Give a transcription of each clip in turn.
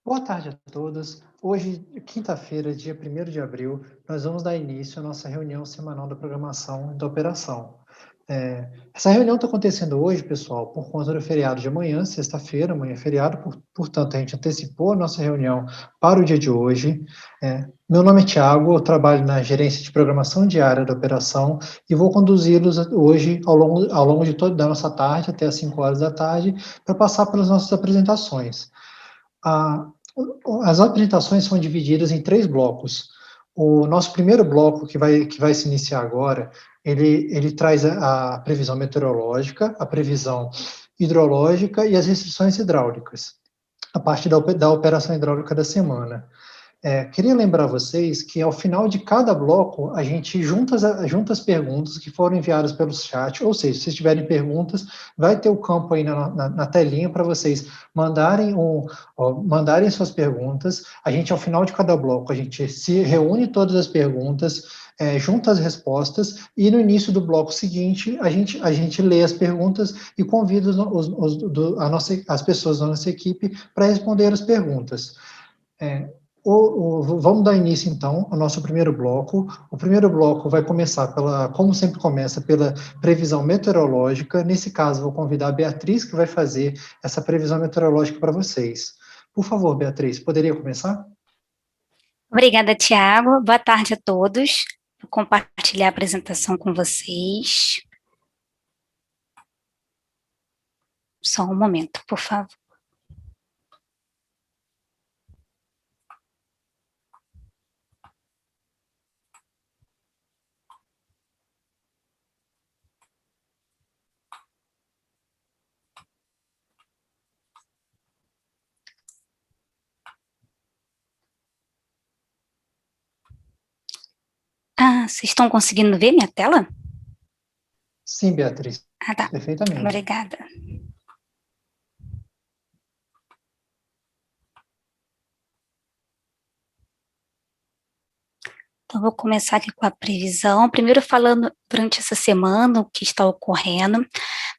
Boa tarde a todos. Hoje, quinta-feira, dia 1º de abril, nós vamos dar início à nossa reunião semanal da programação e da operação. Essa reunião está acontecendo hoje, pessoal, por conta do feriado de amanhã, sexta-feira, amanhã é feriado, portanto, a gente antecipou a nossa reunião para o dia de hoje. Meu nome é Thiago, eu trabalho na gerência de programação diária da operação e vou conduzi-los hoje ao longo de toda a nossa tarde, até às 5 horas da tarde, para passar pelas nossas apresentações. A, as apresentações são divididas em 3 blocos. O nosso primeiro bloco, que vai se iniciar agora, ele traz a previsão meteorológica, a previsão hidrológica e as restrições hidráulicas, a parte da operação hidráulica da semana. Queria lembrar vocês que ao final de cada bloco, a gente junta as perguntas que foram enviadas pelo chat, ou seja, se tiverem perguntas, vai ter o campo aí na telinha para vocês mandarem suas perguntas. A gente, ao final de cada bloco, a gente se reúne todas as perguntas, junta as respostas, e no início do bloco seguinte, a gente lê as perguntas e convida as pessoas da nossa equipe para responder as perguntas. Vamos dar início, então, ao nosso primeiro bloco. O primeiro bloco vai começar como sempre começa, pela previsão meteorológica. Nesse caso, vou convidar a Beatriz, que vai fazer essa previsão meteorológica para vocês. Por favor, Beatriz, poderia começar? Obrigada, Tiago. Boa tarde a todos. Vou compartilhar a apresentação com vocês. Só um momento, por favor. Vocês estão conseguindo ver minha tela? Sim, Beatriz. Tá. Perfeitamente. Obrigada. Então, vou começar aqui com a previsão. Primeiro, falando durante essa semana, o que está ocorrendo.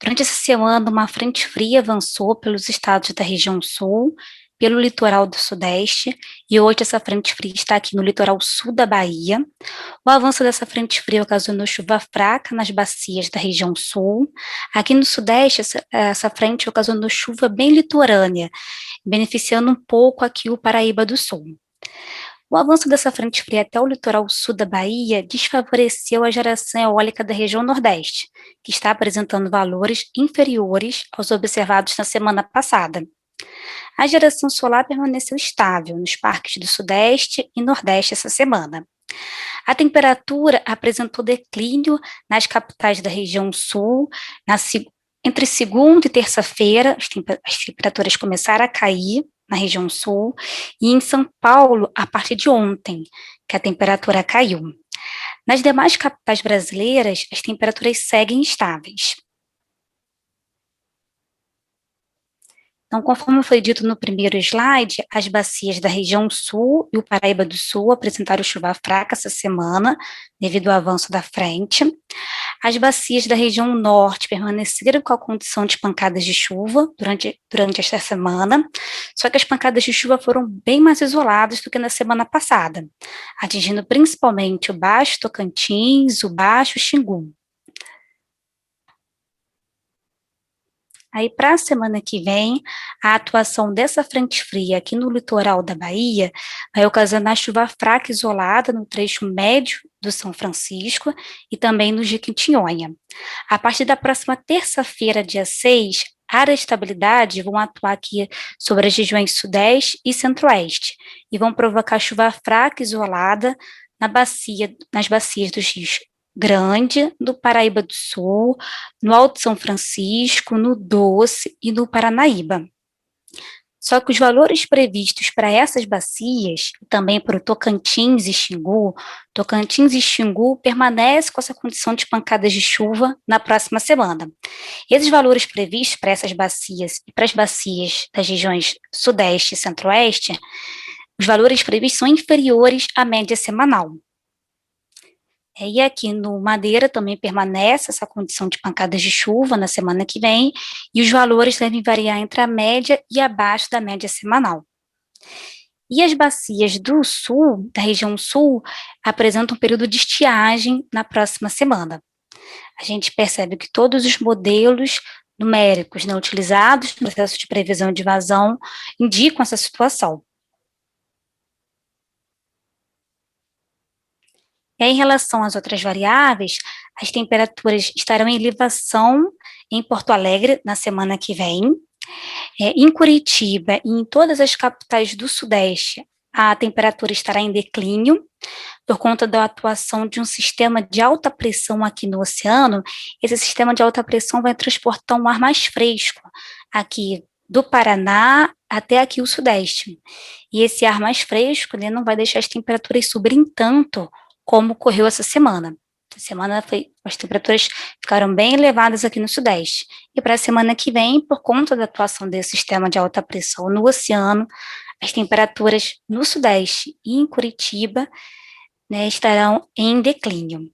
Durante essa semana, uma frente fria avançou pelos estados da região sul, pelo litoral do sudeste, e hoje essa frente fria está aqui no litoral sul da Bahia. O avanço dessa frente fria ocasionou chuva fraca nas bacias da região sul. Aqui no sudeste, essa frente ocasionou chuva bem litorânea, beneficiando um pouco aqui o Paraíba do Sul. O avanço dessa frente fria até o litoral sul da Bahia desfavoreceu a geração eólica da região nordeste, que está apresentando valores inferiores aos observados na semana passada. A geração solar permaneceu estável nos parques do sudeste e nordeste essa semana. A temperatura apresentou declínio nas capitais da região sul. Entre segunda e terça-feira, as temperaturas começaram a cair na região sul, e em São Paulo, a partir de ontem, que a temperatura caiu. Nas demais capitais brasileiras, as temperaturas seguem estáveis. Então, conforme foi dito no primeiro slide, as bacias da região sul e o Paraíba do Sul apresentaram chuva fraca essa semana, devido ao avanço da frente. As bacias da região norte permaneceram com a condição de pancadas de chuva durante esta semana, só que as pancadas de chuva foram bem mais isoladas do que na semana passada, atingindo principalmente o Baixo Tocantins, o Baixo Xingu. Aí, para a semana que vem, a atuação dessa frente fria aqui no litoral da Bahia vai ocasionar chuva fraca isolada no trecho médio do São Francisco e também no Jequitinhonha. A partir da próxima terça-feira, dia 6, áreas de estabilidade vão atuar aqui sobre as regiões sudeste e centro-oeste e vão provocar chuva fraca isolada nas bacias dos rios Grande, do Paraíba do Sul, no Alto São Francisco, no Doce e no Paranaíba. Só que os valores previstos para essas bacias, também para o Tocantins e Xingu permanecem com essa condição de pancadas de chuva na próxima semana. Esses valores previstos para essas bacias e para as bacias das regiões Sudeste e Centro-Oeste, os valores previstos são inferiores à média semanal. E aqui no Madeira também permanece essa condição de pancadas de chuva na semana que vem, e os valores devem variar entre a média e abaixo da média semanal. E as bacias do sul, da região sul, apresentam um período de estiagem na próxima semana. A gente percebe que todos os modelos numéricos, né, utilizados no processo de previsão de vazão indicam essa situação. E aí, em relação às outras variáveis, as temperaturas estarão em elevação em Porto Alegre na semana que vem. Em Curitiba e em todas as capitais do Sudeste, a temperatura estará em declínio por conta da atuação de um sistema de alta pressão aqui no oceano. Esse sistema de alta pressão vai transportar um ar mais fresco aqui do Paraná até aqui o Sudeste. E esse ar mais fresco, né, não vai deixar as temperaturas subirem tanto como ocorreu essa semana. Essa semana as temperaturas ficaram bem elevadas aqui no Sudeste. E para a semana que vem, por conta da atuação desse sistema de alta pressão no oceano, as temperaturas no Sudeste e em Curitiba, né, estarão em declínio.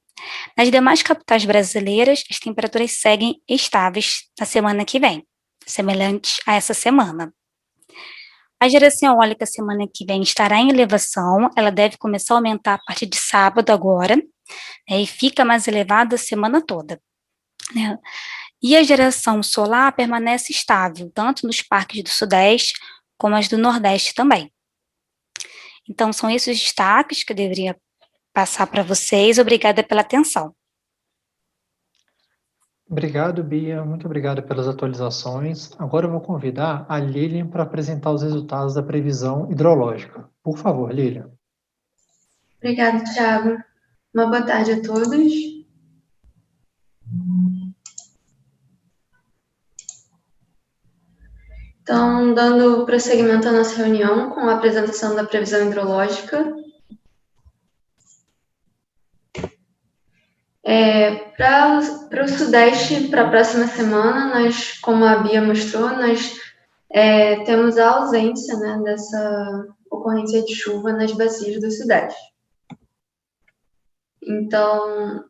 Nas demais capitais brasileiras, as temperaturas seguem estáveis na semana que vem, semelhantes a essa semana. A geração eólica semana que vem estará em elevação, ela deve começar a aumentar a partir de sábado agora, né, e fica mais elevada a semana toda, né? E a geração solar permanece estável, tanto nos parques do Sudeste como as do Nordeste também. Então, são esses os destaques que eu deveria passar para vocês. Obrigada pela atenção. Obrigado, Bia. Muito obrigado pelas atualizações. Agora eu vou convidar a Lilian para apresentar os resultados da previsão hidrológica. Por favor, Lilian. Obrigada, Thiago. Uma boa tarde a todos. Então, dando prosseguimento à nossa reunião com a apresentação da previsão hidrológica. Para o Sudeste, para a próxima semana, nós, como a Bia mostrou, nós temos a ausência, né, dessa ocorrência de chuva nas bacias do Sudeste. Então,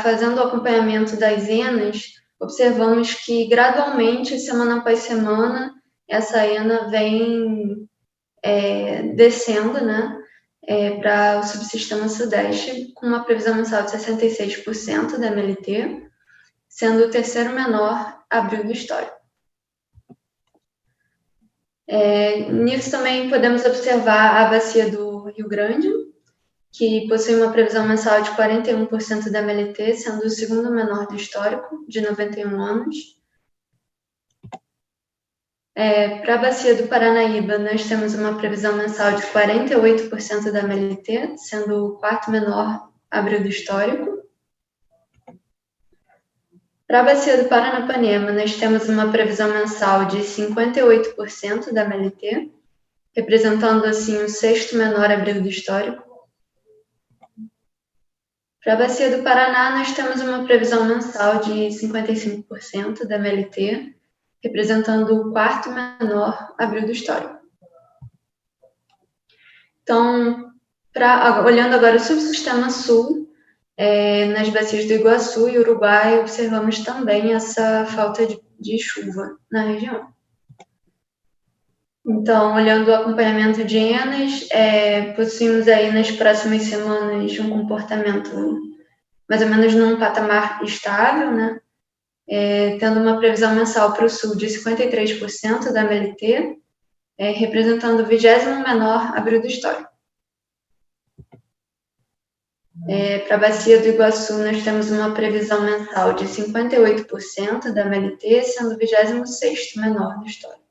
fazendo o acompanhamento das ENAs, observamos que gradualmente, semana após semana, essa ENA vem descendo, né, para o subsistema Sudeste, com uma previsão mensal de 66% da MLT, sendo o terceiro menor abril do histórico. Nisso também podemos observar a bacia do Rio Grande, que possui uma previsão mensal de 41% da MLT, sendo o segundo menor do histórico, de 91 anos. Para a bacia do Paranaíba, nós temos uma previsão mensal de 48% da MLT, sendo o quarto menor abril do histórico. Para a bacia do Paranapanema, nós temos uma previsão mensal de 58% da MLT, representando assim o sexto menor abril do histórico. Para a bacia do Paraná, nós temos uma previsão mensal de 55% da MLT, representando o quarto menor abril do histórico. Então, olhando agora o subsistema sul, nas bacias do Iguaçu e Uruguai, observamos também essa falta de chuva na região. Então, olhando o acompanhamento de ENAs, possuímos aí nas próximas semanas um comportamento mais ou menos num patamar estável, né? Tendo uma previsão mensal para o sul de 53% da MLT, representando o 20º menor abril do histórico. Para a bacia do Iguaçu, nós temos uma previsão mensal de 58% da MLT, sendo o 26º menor do histórico.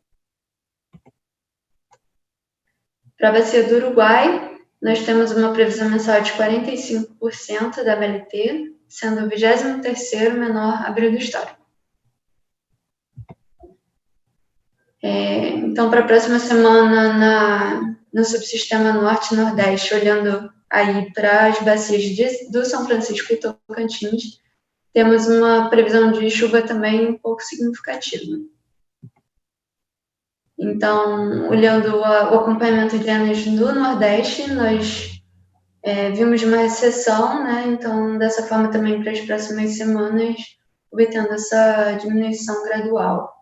Para a bacia do Uruguai, nós temos uma previsão mensal de 45% da MLT, sendo o 23º menor abril do histórico. Então, para a próxima semana, no subsistema Norte e Nordeste, olhando aí para as bacias do São Francisco e Tocantins, temos uma previsão de chuva também um pouco significativa. Então, olhando o acompanhamento de ENAs do Nordeste, nós vimos uma recessão, né? Então, dessa forma também para as próximas semanas, obtendo essa diminuição gradual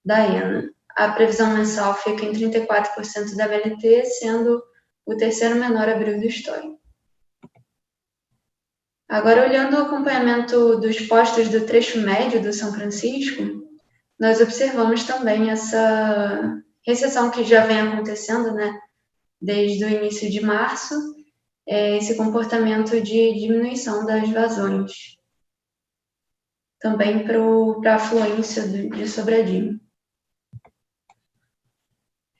da ENA. a previsão mensal fica em 34% da MLT, sendo o terceiro menor abril do histórico. Agora, olhando o acompanhamento dos postos do trecho médio do São Francisco, nós observamos também essa recessão que já vem acontecendo, né, desde o início de março, esse comportamento de diminuição das vazões, também para a afluência de Sobradinho.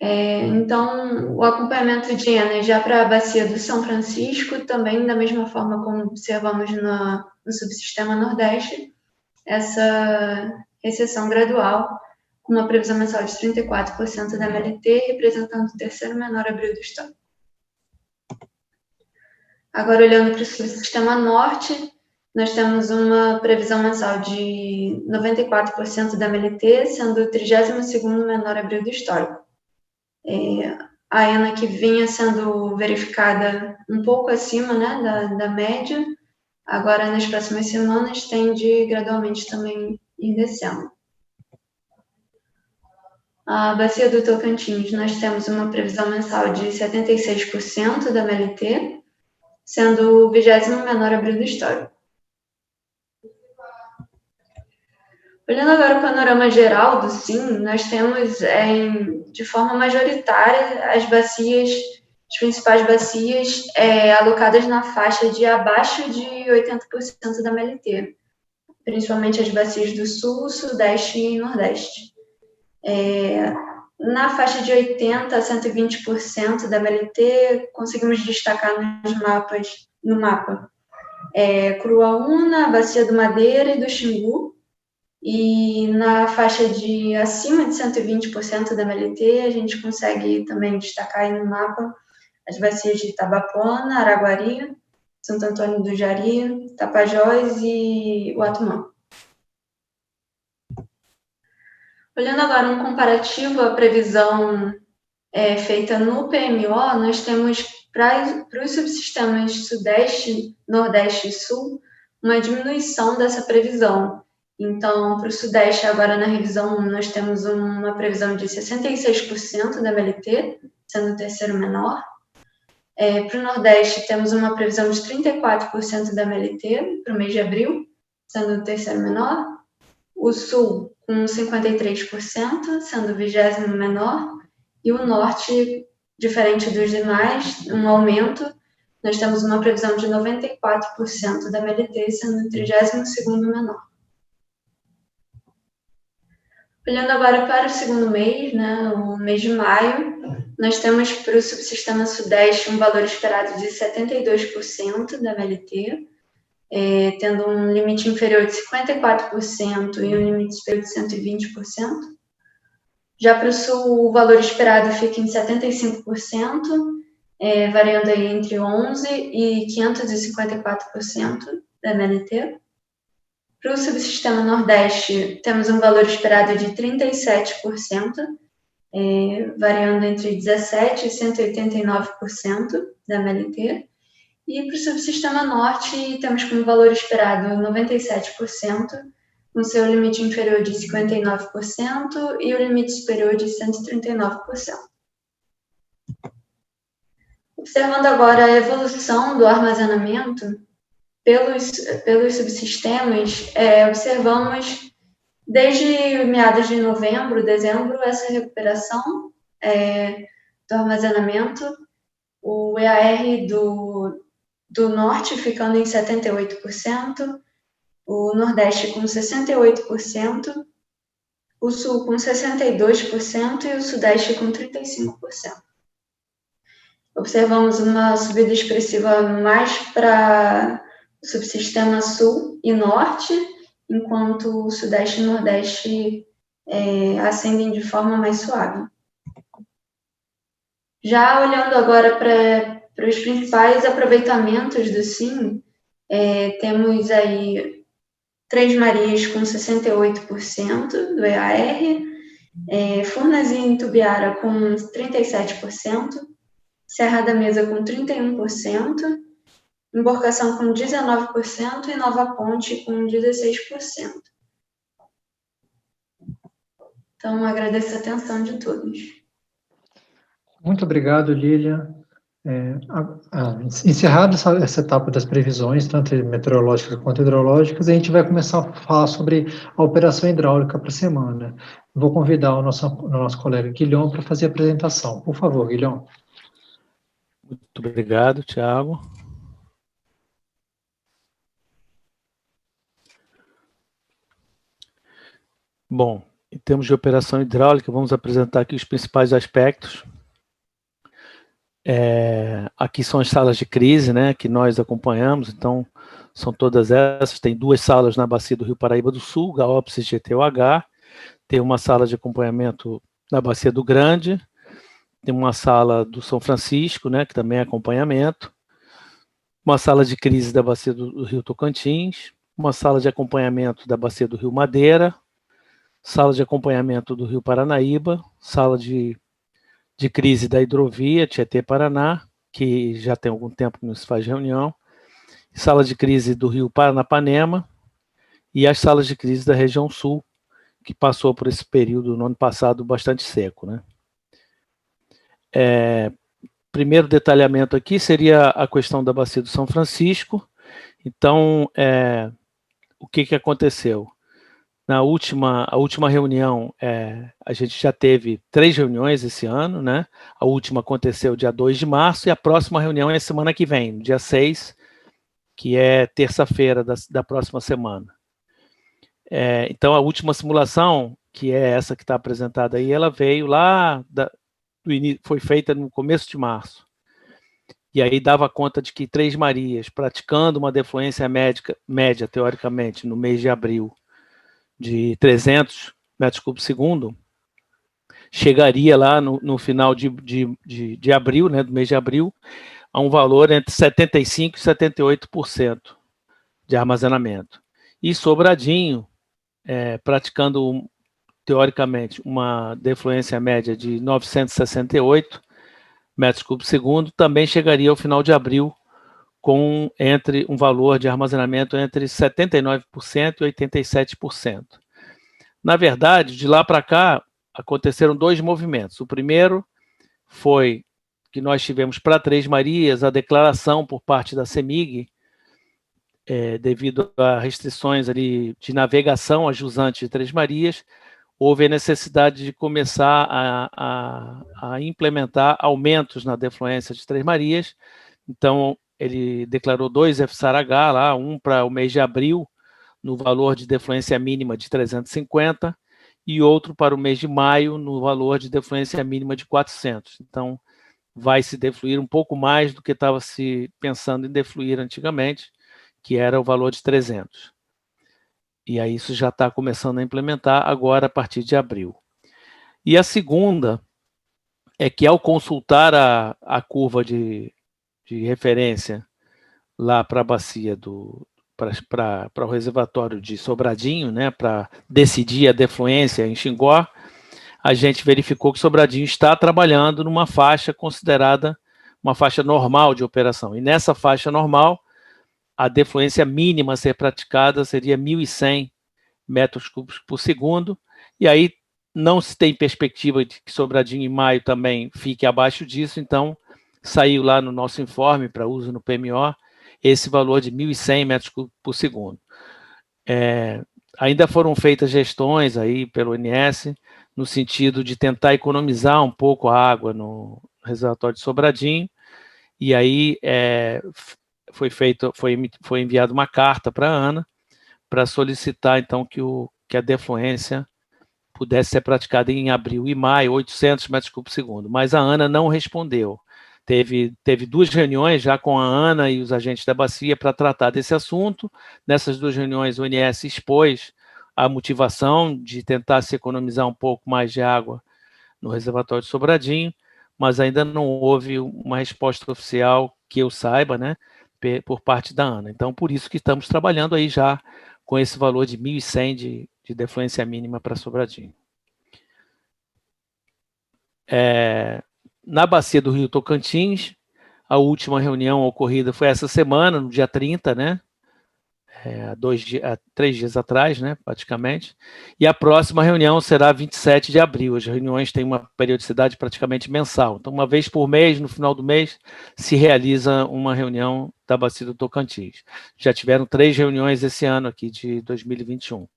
Então, o acompanhamento de Enas já para a bacia do São Francisco, também da mesma forma como observamos no subsistema Nordeste, essa recessão gradual, com uma previsão mensal de 34% da MLT, representando o terceiro menor abril do estado. Agora, olhando para o subsistema Norte, nós temos uma previsão mensal de 94% da MLT, sendo o 32º menor abril do histórico. A ENA que vinha sendo verificada um pouco acima, né, da média, agora nas próximas semanas tende gradualmente também ir descendo. A bacia do Tocantins, nós temos uma previsão mensal de 76% da MLT, sendo o 20º menor abril do histórico. Olhando agora o panorama geral do SIM, nós temos de forma majoritária as principais bacias alocadas na faixa de abaixo de 80% da MLT, principalmente as bacias do Sul, Sudeste e Nordeste. Na faixa de 80% a 120% da MLT, conseguimos destacar no mapa Cruaúna, a bacia do Madeira e do Xingu. E na faixa de acima de 120% da MLT, a gente consegue também destacar aí no mapa as bacias de Itabapoana, Araguari, Santo Antônio do Jari, Tapajós e Uatumã. Olhando agora um comparativo à previsão feita no PMO, nós temos para os subsistemas Sudeste, Nordeste e Sul uma diminuição dessa previsão. Então, para o Sudeste, agora na revisão 1, nós temos uma previsão de 66% da MLT, sendo o terceiro menor. Para o Nordeste, temos uma previsão de 34% da MLT para o mês de abril, sendo o terceiro menor. O Sul, com 53%, sendo o 20º menor. E o Norte, diferente dos demais, um aumento. Nós temos uma previsão de 94% da MLT, sendo o 32º menor. Olhando agora para o segundo mês, né, o mês de maio, nós temos para o subsistema Sudeste um valor esperado de 72% da MLT, tendo um limite inferior de 54% e um limite superior de 120%. Já para o Sul, o valor esperado fica em 75%, variando aí entre 11% e 554% da MLT. Para o subsistema Nordeste, temos um valor esperado de 37%, variando entre 17% e 189% da MLT. E para o subsistema Norte, temos como valor esperado 97%, com seu limite inferior de 59% e o limite superior de 139%. Observando agora a evolução do armazenamento, pelos subsistemas, observamos desde meados de novembro, dezembro, essa recuperação do armazenamento, o EAR do Norte ficando em 78%, o Nordeste com 68%, o Sul com 62% e o Sudeste com 35%. Observamos uma subida expressiva mais para o subsistema Sul e Norte, enquanto o Sudeste e Nordeste ascendem de forma mais suave. Já olhando agora para os principais aproveitamentos do SIM, temos aí Três Marias com 68% do EAR, Furnas e Itumbiara com 37%, Serra da Mesa com 31%, Emborcação com 19% e Nova Ponte com 16%. Então, agradeço a atenção de todos. Muito obrigado, Lilian. Encerrada essa etapa das previsões, tanto meteorológicas quanto hidrológicas, a gente vai começar a falar sobre a operação hidráulica para a semana. Vou convidar o nosso colega Guilhom para fazer a apresentação. Por favor, Guilhom. Muito obrigado, Thiago. Bom, em termos de operação hidráulica, vamos apresentar aqui os principais aspectos. Aqui são as salas de crise, né, que nós acompanhamos, então são todas essas. Tem 2 salas na bacia do Rio Paraíba do Sul, GAOPS e GTOH. Tem uma sala de acompanhamento na bacia do Grande. Tem uma sala do São Francisco, né, que também é acompanhamento. Uma sala de crise da bacia do Rio Tocantins. Uma sala de acompanhamento da bacia do Rio Madeira. Sala de acompanhamento do Rio Paranaíba. Sala de crise da hidrovia Tietê-Paraná, que já tem algum tempo que não se faz reunião. Sala de crise do Rio Paranapanema. E as salas de crise da região sul, que passou por esse período no ano passado bastante seco, né? Primeiro detalhamento aqui seria a questão da bacia do São Francisco. Então, o que aconteceu? A última reunião, a gente já teve 3 reuniões esse ano, né? A última aconteceu dia 2 de março e a próxima reunião é semana que vem, dia 6, que é terça-feira da próxima semana. Então, a última simulação, que é essa que está apresentada aí, ela veio lá, foi feita no começo de março. E aí dava conta de que Três Marias, praticando uma defluência média, teoricamente, no mês de abril, de 300 metros cúbicos segundo, chegaria lá no final de abril, né, do mês de abril, a um valor entre 75% e 78% de armazenamento. E Sobradinho, praticando, teoricamente, uma defluência média de 968 metros cúbicos segundo, também chegaria ao final de abril com um valor de armazenamento entre 79% e 87%. Na verdade, de lá para cá, aconteceram 2 movimentos. O primeiro foi que nós tivemos para Três Marias a declaração por parte da CEMIG, devido a restrições ali de navegação a jusante de Três Marias, houve a necessidade de começar a implementar aumentos na defluência de Três Marias. Então, ele declarou 2 FSAR-H lá, um para o mês de abril, no valor de defluência mínima de 350, e outro para o mês de maio, no valor de defluência mínima de 400. Então, vai se defluir um pouco mais do que estava se pensando em defluir antigamente, que era o valor de 300. E aí isso já está começando a implementar agora a partir de abril. E a segunda é que, ao consultar a curva de referência lá para a bacia para o reservatório de Sobradinho, né, para decidir a defluência em Xingó, a gente verificou que Sobradinho está trabalhando numa faixa considerada uma faixa normal de operação. E nessa faixa normal, a defluência mínima a ser praticada seria 1.100 metros cúbicos por segundo, e aí não se tem perspectiva de que Sobradinho em maio também fique abaixo disso, então saiu lá no nosso informe para uso no PMO esse valor de 1.100 metros cúbicos por segundo. Ainda foram feitas gestões aí pelo INS no sentido de tentar economizar um pouco a água no reservatório de Sobradinho, e aí foi enviada uma carta para a ANA para solicitar, então, que a defluência pudesse ser praticada em abril e maio, 800 metros cúbicos por segundo. Mas a ANA não respondeu. Teve 2 reuniões já com a ANA e os agentes da bacia para tratar desse assunto. Nessas 2 reuniões, o INS expôs a motivação de tentar se economizar um pouco mais de água no reservatório de Sobradinho, mas ainda não houve uma resposta oficial que eu saiba, né, por parte da ANA. Então, por isso que estamos trabalhando aí já com esse valor de 1.100 de defluência mínima para Sobradinho. Na bacia do Rio Tocantins, a última reunião ocorrida foi essa semana, no dia 30, né? há 3 dias atrás, né, praticamente, e a próxima reunião será 27 de abril. As reuniões têm uma periodicidade praticamente mensal, então uma vez por mês, no final do mês, se realiza uma reunião da Bacia do Tocantins. Já tiveram 3 reuniões esse ano aqui de 2021.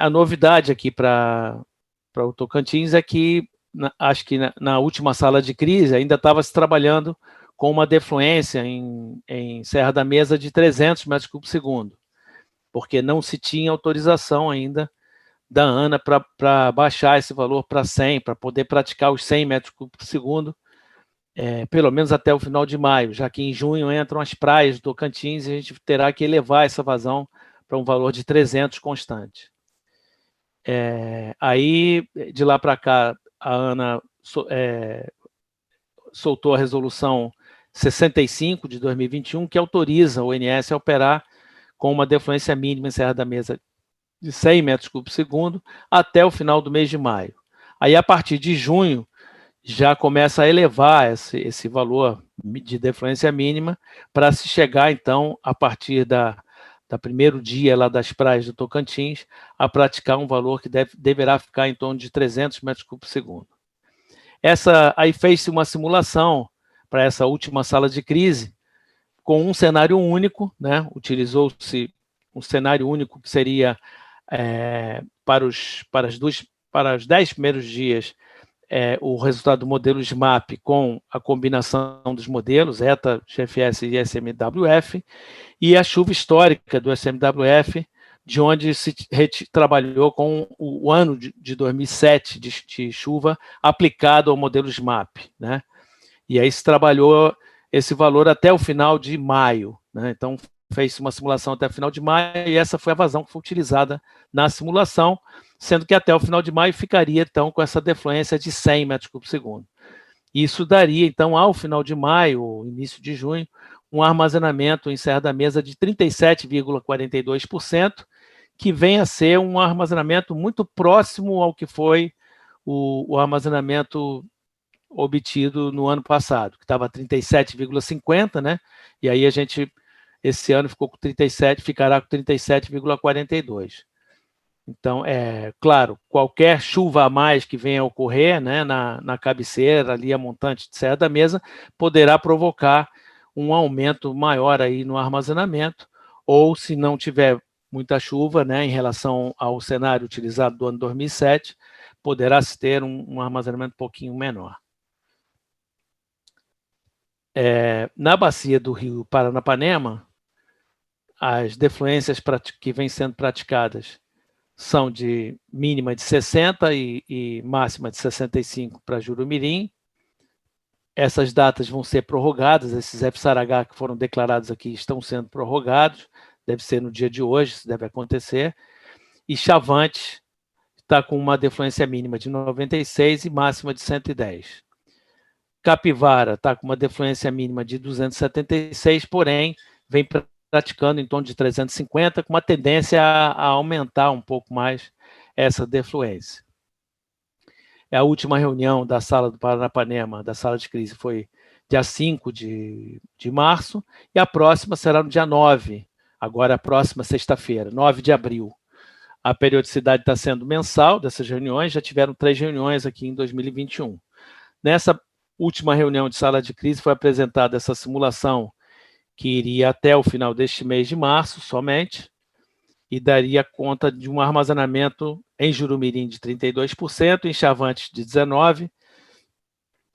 A novidade aqui para o Tocantins é que, acho que na última sala de crise ainda estava se trabalhando com uma defluência em Serra da Mesa de 300 metros cúbicos por segundo, porque não se tinha autorização ainda da ANA para baixar esse valor para 100, para poder praticar os 100 metros cúbicos por segundo, pelo menos até o final de maio, já que em junho entram as praias do Tocantins e a gente terá que elevar essa vazão para um valor de 300 constante. Aí, de lá para cá, a ANA soltou a resolução 65 de 2021, que autoriza o ONS a operar com uma defluência mínima em Serra da Mesa de 100 metros cúbicos por segundo até o final do mês de maio. Aí, a partir de junho, já começa a elevar esse valor de defluência mínima para se chegar, então, a partir da primeiro dia lá das praias do Tocantins, a praticar um valor que deverá ficar em torno de 300 metros cúbicos por segundo. Aí fez-se uma simulação para essa última sala de crise com um cenário único, né? Utilizou-se um cenário único que seria para os 10 primeiros dias o resultado do modelo SMAP com a combinação dos modelos ETA, GFS e SMWF, e a chuva histórica do SMWF, de onde se trabalhou com o ano de 2007 de chuva aplicado ao modelo SMAP, né? E aí se trabalhou esse valor até o final de maio, né? Então fez uma simulação até o final de maio e essa foi a vazão que foi utilizada na simulação, sendo que até o final de maio ficaria, então, com essa defluência de 100 metros cúbicos por segundo. Isso daria, então, ao final de maio, início de junho, um armazenamento em Serra da Mesa de 37,42%, que vem a ser um armazenamento muito próximo ao que foi o armazenamento obtido no ano passado, que estava 37,50%, né? E aí a gente, esse ano, ficou com 37, ficará com 37,42%. Então, claro, qualquer chuva a mais que venha a ocorrer, né, na cabeceira, ali a montante de Serra da Mesa, poderá provocar um aumento maior aí no armazenamento, ou se não tiver muita chuva, né, em relação ao cenário utilizado do ano 2007, poderá se ter um armazenamento um pouquinho menor. Na bacia do rio Paranapanema, as defluências que vêm sendo praticadas são de mínima de 60 e máxima de 65 para Jurumirim. Essas datas vão ser prorrogadas, esses FSARH que foram declarados aqui estão sendo prorrogados, deve ser no dia de hoje, isso deve acontecer. E Chavantes está com uma defluência mínima de 96 e máxima de 110. Capivara está com uma defluência mínima de 276, porém, vem praticando em torno de 350, com uma tendência a aumentar um pouco mais essa defluência. A última reunião da sala do Paranapanema, da sala de crise, foi dia 5 de março, e a próxima será no dia 9, agora a próxima sexta-feira, 9 de abril. A periodicidade está sendo mensal dessas reuniões, já tiveram 3 reuniões aqui em 2021. Nessa última reunião de sala de crise foi apresentada essa simulação que iria até o final deste mês de março somente, e daria conta de um armazenamento em Jurumirim de 32%, em Chavantes de 19%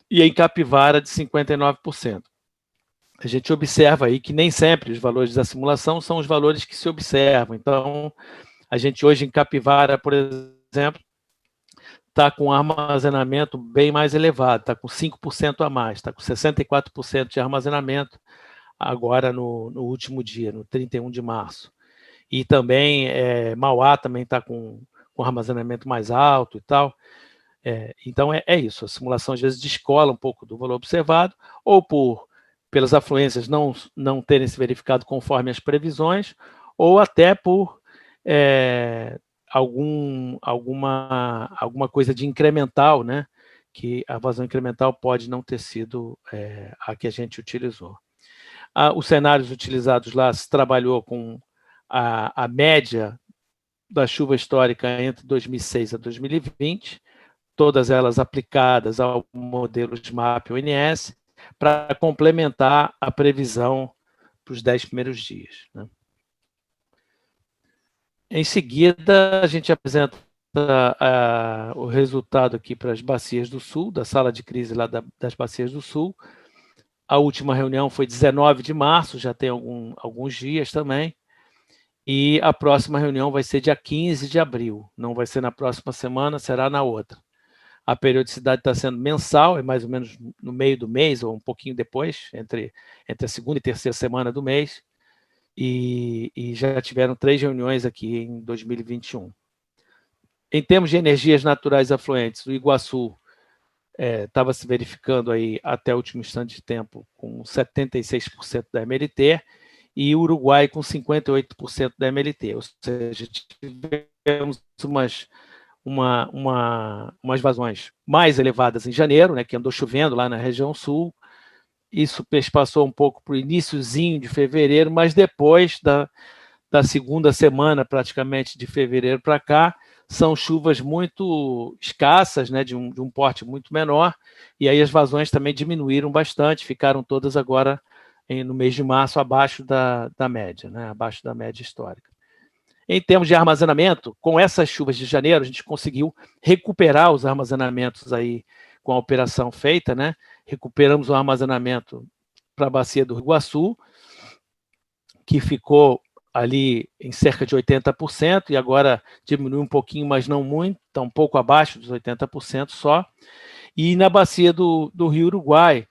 e em Capivara de 59%. A gente observa aí que nem sempre os valores da simulação são os valores que se observam. Então, a gente hoje em Capivara, por exemplo, está com um armazenamento bem mais elevado, está com 5% a mais, está com 64% de armazenamento agora no último dia, no 31 de março. E também Mauá também está com armazenamento mais alto e tal. Então é isso, a simulação às vezes descola um pouco do valor observado, ou pelas afluências não terem se verificado conforme as previsões, ou até por alguma coisa de incremental, né? Que a vazão incremental pode não ter sido a que a gente utilizou. Os cenários utilizados lá se trabalhou com a média da chuva histórica entre 2006 a 2020, todas elas aplicadas ao modelo SMAP-ONS, para complementar a previsão para os 10 primeiros dias, né? Em seguida, a gente apresenta o resultado aqui para as bacias do Sul, da sala de crise lá das bacias do Sul. A última reunião foi 19 de março, já tem alguns dias também. E a próxima reunião vai ser dia 15 de abril. Não vai ser na próxima semana, será na outra. A periodicidade está sendo mensal, é mais ou menos no meio do mês, ou um pouquinho depois, entre a segunda e terceira semana do mês. E já tiveram 3 reuniões aqui em 2021. Em termos de energias naturais afluentes, o Iguaçu estava se verificando aí até o último instante de tempo com 76% da MLT e o Uruguai com 58% da MLT, ou seja, tivemos umas vazões mais elevadas em janeiro, né, que andou chovendo lá na região sul. Isso passou um pouco para o iniciozinho de fevereiro, mas depois da segunda semana, praticamente, de fevereiro para cá, são chuvas muito escassas, né, de um porte muito menor, e aí as vazões também diminuíram bastante, ficaram todas agora, no mês de março, abaixo da média, né, abaixo da média histórica. Em termos de armazenamento, com essas chuvas de janeiro, a gente conseguiu recuperar os armazenamentos aí com a operação feita, né? Recuperamos o armazenamento para a bacia do Iguaçu, que ficou ali em cerca de 80%, e agora diminuiu um pouquinho, mas não muito, está um pouco abaixo dos 80% só. E na bacia do Rio Uruguai,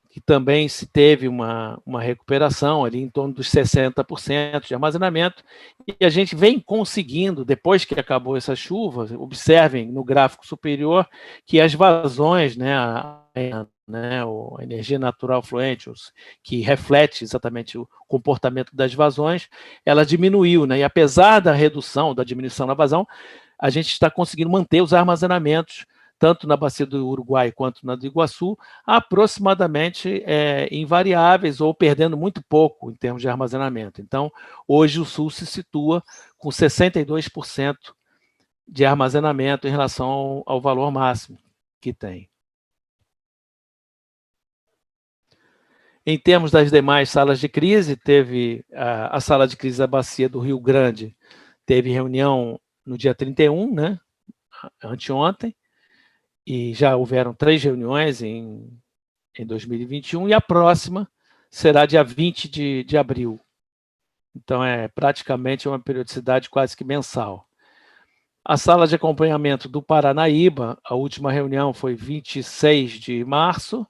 que também se teve uma recuperação ali em torno dos 60% de armazenamento, e a gente vem conseguindo, depois que acabou essa chuva, observem no gráfico superior, que as vazões, né, a energia natural fluente, que reflete exatamente o comportamento das vazões, ela diminuiu, né, e apesar da diminuição da vazão, a gente está conseguindo manter os armazenamentos tanto na bacia do Uruguai quanto na do Iguaçu, aproximadamente invariáveis ou perdendo muito pouco em termos de armazenamento. Então, hoje o Sul se situa com 62% de armazenamento em relação ao valor máximo que tem. Em termos das demais salas de crise, teve a sala de crise da bacia do Rio Grande, teve reunião no dia 31, né, anteontem, e já houveram 3 reuniões em 2021, e a próxima será dia 20 de abril. Então, é praticamente uma periodicidade quase que mensal. A sala de acompanhamento do Paranaíba, a última reunião foi 26 de março,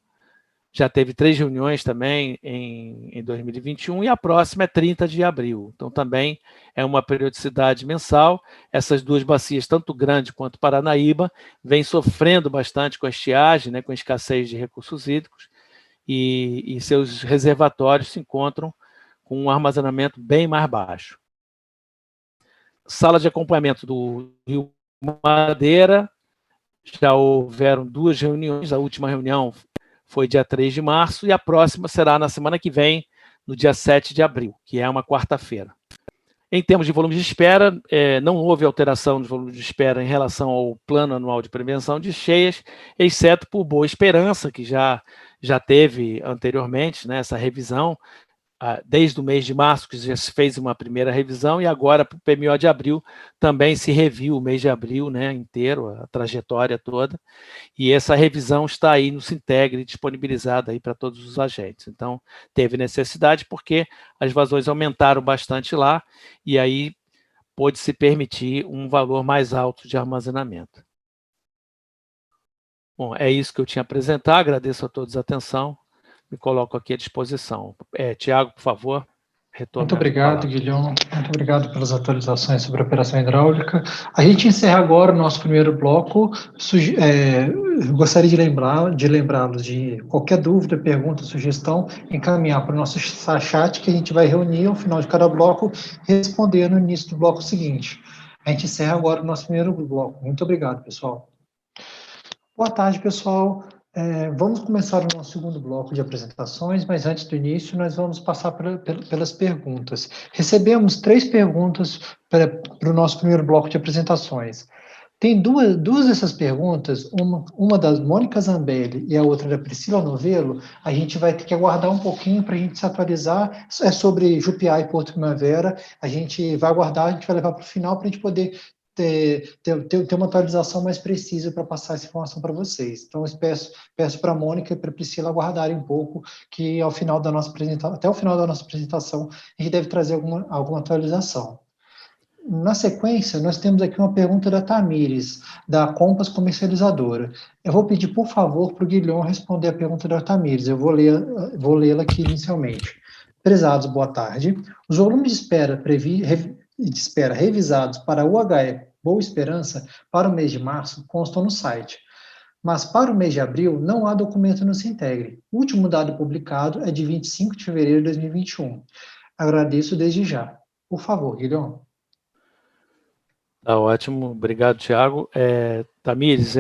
já teve 3 reuniões também em 2021, e a próxima é 30 de abril. Então, também é uma periodicidade mensal. Essas 2 bacias, tanto Grande quanto Paranaíba, vêm sofrendo bastante com a estiagem, né, com a escassez de recursos hídricos, e seus reservatórios se encontram com um armazenamento bem mais baixo. Sala de acompanhamento do Rio Madeira, já houveram 2 reuniões, a última reunião foi dia 3 de março, e a próxima será na semana que vem, no dia 7 de abril, que é uma quarta-feira. Em termos de volume de espera, não houve alteração de volume de espera em relação ao Plano Anual de Prevenção de Cheias, exceto por Boa Esperança, que já teve anteriormente, né, essa revisão, desde o mês de março, que já se fez uma primeira revisão, e agora, para o PMO de abril, também se reviu o mês de abril, né, inteiro, a trajetória toda, e essa revisão está aí no Sintegre, disponibilizada aí para todos os agentes. Então, teve necessidade porque as vazões aumentaram bastante lá, e aí pôde se permitir um valor mais alto de armazenamento. Bom, é isso que eu tinha a apresentar, agradeço a todos a atenção, me coloco aqui à disposição. Tiago, por favor, retorne. Muito obrigado, Guilherme. Muito obrigado pelas atualizações sobre a operação hidráulica. A gente encerra agora o nosso primeiro bloco. Gostaria de lembrá-los de qualquer dúvida, pergunta, sugestão, encaminhar para o nosso chat, que a gente vai reunir ao final de cada bloco, responder no início do bloco seguinte. A gente encerra agora o nosso primeiro bloco. Muito obrigado, pessoal. Boa tarde, pessoal. Vamos começar o nosso segundo bloco de apresentações, mas antes do início, nós vamos passar pelas perguntas. Recebemos 3 perguntas para o nosso primeiro bloco de apresentações. Tem duas dessas perguntas, uma da Mônica Zambelli e a outra da Priscila Novello. A gente vai ter que aguardar um pouquinho para a gente se atualizar. É sobre Jupiá e Porto Primavera. A gente vai aguardar, a gente vai levar para o final para a gente poder ter uma atualização mais precisa para passar essa informação para vocês. Então, eu peço para a Mônica e para a Priscila aguardarem um pouco, que ao final da nossa apresentação, até o final da nossa apresentação, a gente deve trazer alguma atualização. Na sequência, nós temos aqui uma pergunta da Tamires, da Compass Comercializadora. Eu vou pedir, por favor, para o Guilherme responder a pergunta da Tamires. Eu vou lê-la aqui inicialmente. Prezados, boa tarde. Os volumes de espera revisados para o UHE Boa Esperança para o mês de março constam no site, mas para o mês de abril não há documento no Sintegre. O último dado publicado é de 25 de fevereiro de 2021. Agradeço desde já. Por favor, Guilherme. Tá ótimo, obrigado, Thiago. Tamires,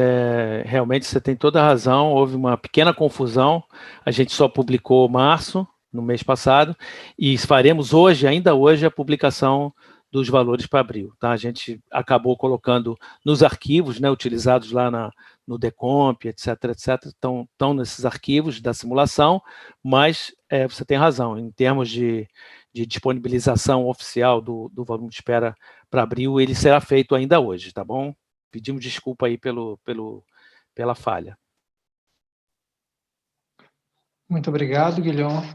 realmente você tem toda a razão, houve uma pequena confusão, a gente só publicou março, no mês passado, e faremos ainda hoje, a publicação dos valores para abril. Tá? A gente acabou colocando nos arquivos, né, utilizados lá no Decomp, etc., estão nesses arquivos da simulação, mas você tem razão, em termos de disponibilização oficial do volume de espera para abril, ele será feito ainda hoje, tá bom? Pedimos desculpa aí pela falha. Muito obrigado, Guilherme.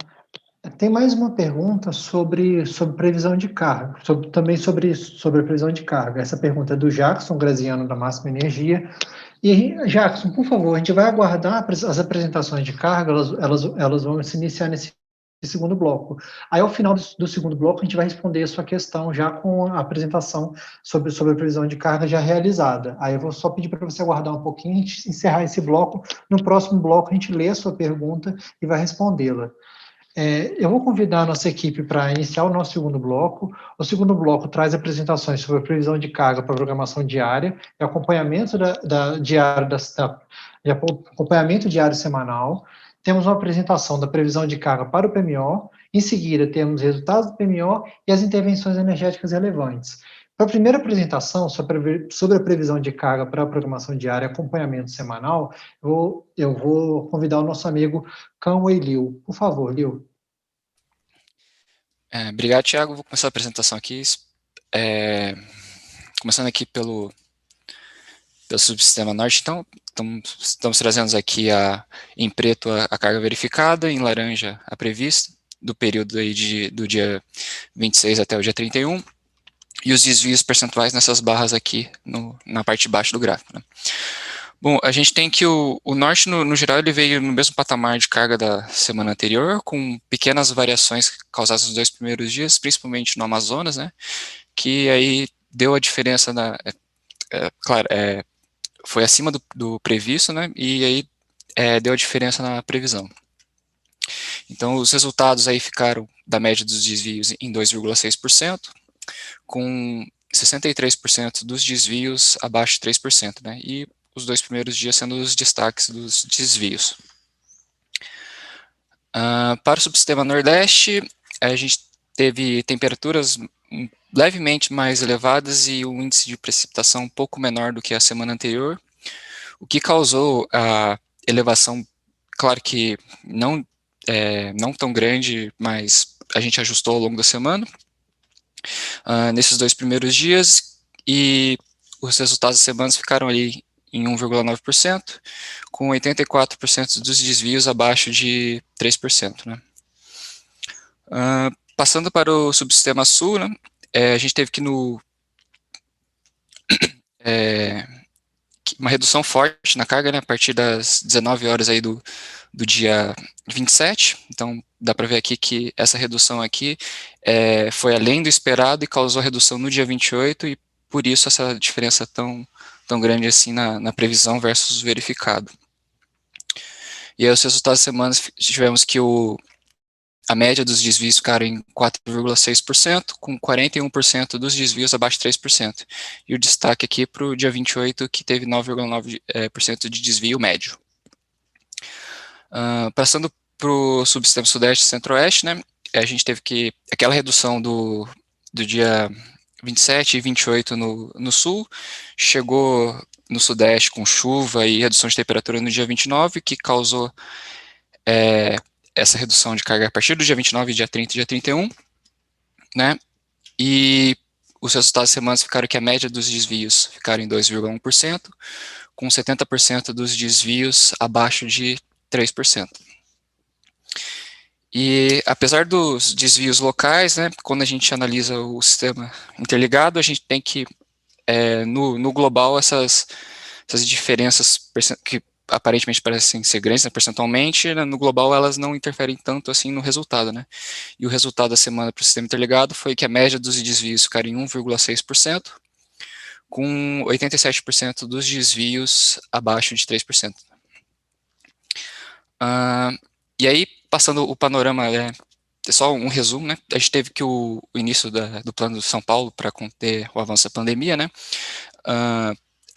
Tem mais uma pergunta sobre previsão de carga, também sobre a previsão de carga. Essa pergunta é do Jackson Graziano, da Máxima Energia. E, Jackson, por favor, a gente vai aguardar as apresentações de carga, elas vão se iniciar nesse segundo bloco. Aí, ao final do segundo bloco, a gente vai responder a sua questão já com a apresentação sobre a previsão de carga já realizada. Aí eu vou só pedir para você aguardar um pouquinho, a gente encerrar esse bloco. No próximo bloco, a gente lê a sua pergunta e vai respondê-la. Eu vou convidar a nossa equipe para iniciar o nosso segundo bloco. O segundo bloco traz apresentações sobre a previsão de carga para programação diária e acompanhamento acompanhamento diário semanal. Temos uma apresentação da previsão de carga para o PMO. Em seguida, temos resultados do PMO e as intervenções energéticas relevantes. Para a primeira apresentação sobre a previsão de carga para a programação diária e acompanhamento semanal, eu vou convidar o nosso amigo Conway Liu. Por favor, Liu. Obrigado, Thiago. Vou começar a apresentação aqui. Começando aqui pelo subsistema norte, então, estamos trazendo aqui em preto a carga verificada, em laranja a prevista, do período aí do dia 26 até o dia 31, e os desvios percentuais nessas barras aqui na parte de baixo do gráfico, né? Bom, a gente tem que o norte, no geral, ele veio no mesmo patamar de carga da semana anterior, com pequenas variações causadas nos 2 primeiros dias, principalmente no Amazonas, né, que aí deu a diferença, claro, foi acima do previsto, né, e aí deu a diferença na previsão. Então, os resultados aí ficaram da média dos desvios em 2,6%, com 63% dos desvios abaixo de 3%, né, e os 2 primeiros dias sendo os destaques dos desvios. Para o subsistema Nordeste, a gente teve temperaturas levemente mais elevadas e um índice de precipitação um pouco menor do que a semana anterior, o que causou a elevação, claro que não tão grande, mas a gente ajustou ao longo da semana, nesses 2 primeiros dias, e os resultados das semanas ficaram ali em 1,9%, com 84% dos desvios abaixo de 3%, né? Passando para o subsistema sul, né, a gente teve que uma redução forte na carga, né, a partir das 19 horas aí do dia 27, então dá para ver aqui que essa redução aqui foi além do esperado e causou redução no dia 28, e por isso essa diferença tão grande assim na previsão versus verificado. E aí os resultados das semanas tivemos que a média dos desvios ficaram em 4,6%, com 41% dos desvios abaixo de 3%. E o destaque aqui para o dia 28, que teve 9,9% de desvio médio. Passando para o subsistema Sudeste e Centro-Oeste, né, a gente teve que, aquela redução do dia 27 e 28 no Sul, chegou no Sudeste com chuva e redução de temperatura no dia 29, que causou essa redução de carga a partir do dia 29, dia 30 e dia 31, né, e os resultados semanas ficaram que a média dos desvios ficaram em 2,1%, com 70% dos desvios abaixo de 3%. E apesar dos desvios locais, né, quando a gente analisa o sistema interligado, a gente tem que, no global, essas diferenças que aparentemente parecem ser grandes, né, percentualmente, né, no global elas não interferem tanto assim no resultado, né? E o resultado da semana para o sistema interligado foi que a média dos desvios ficaram em 1,6%, com 87% dos desvios abaixo de 3%. E aí, passando o panorama, só um resumo, né? A gente teve que o início do plano de São Paulo para conter o avanço da pandemia, né?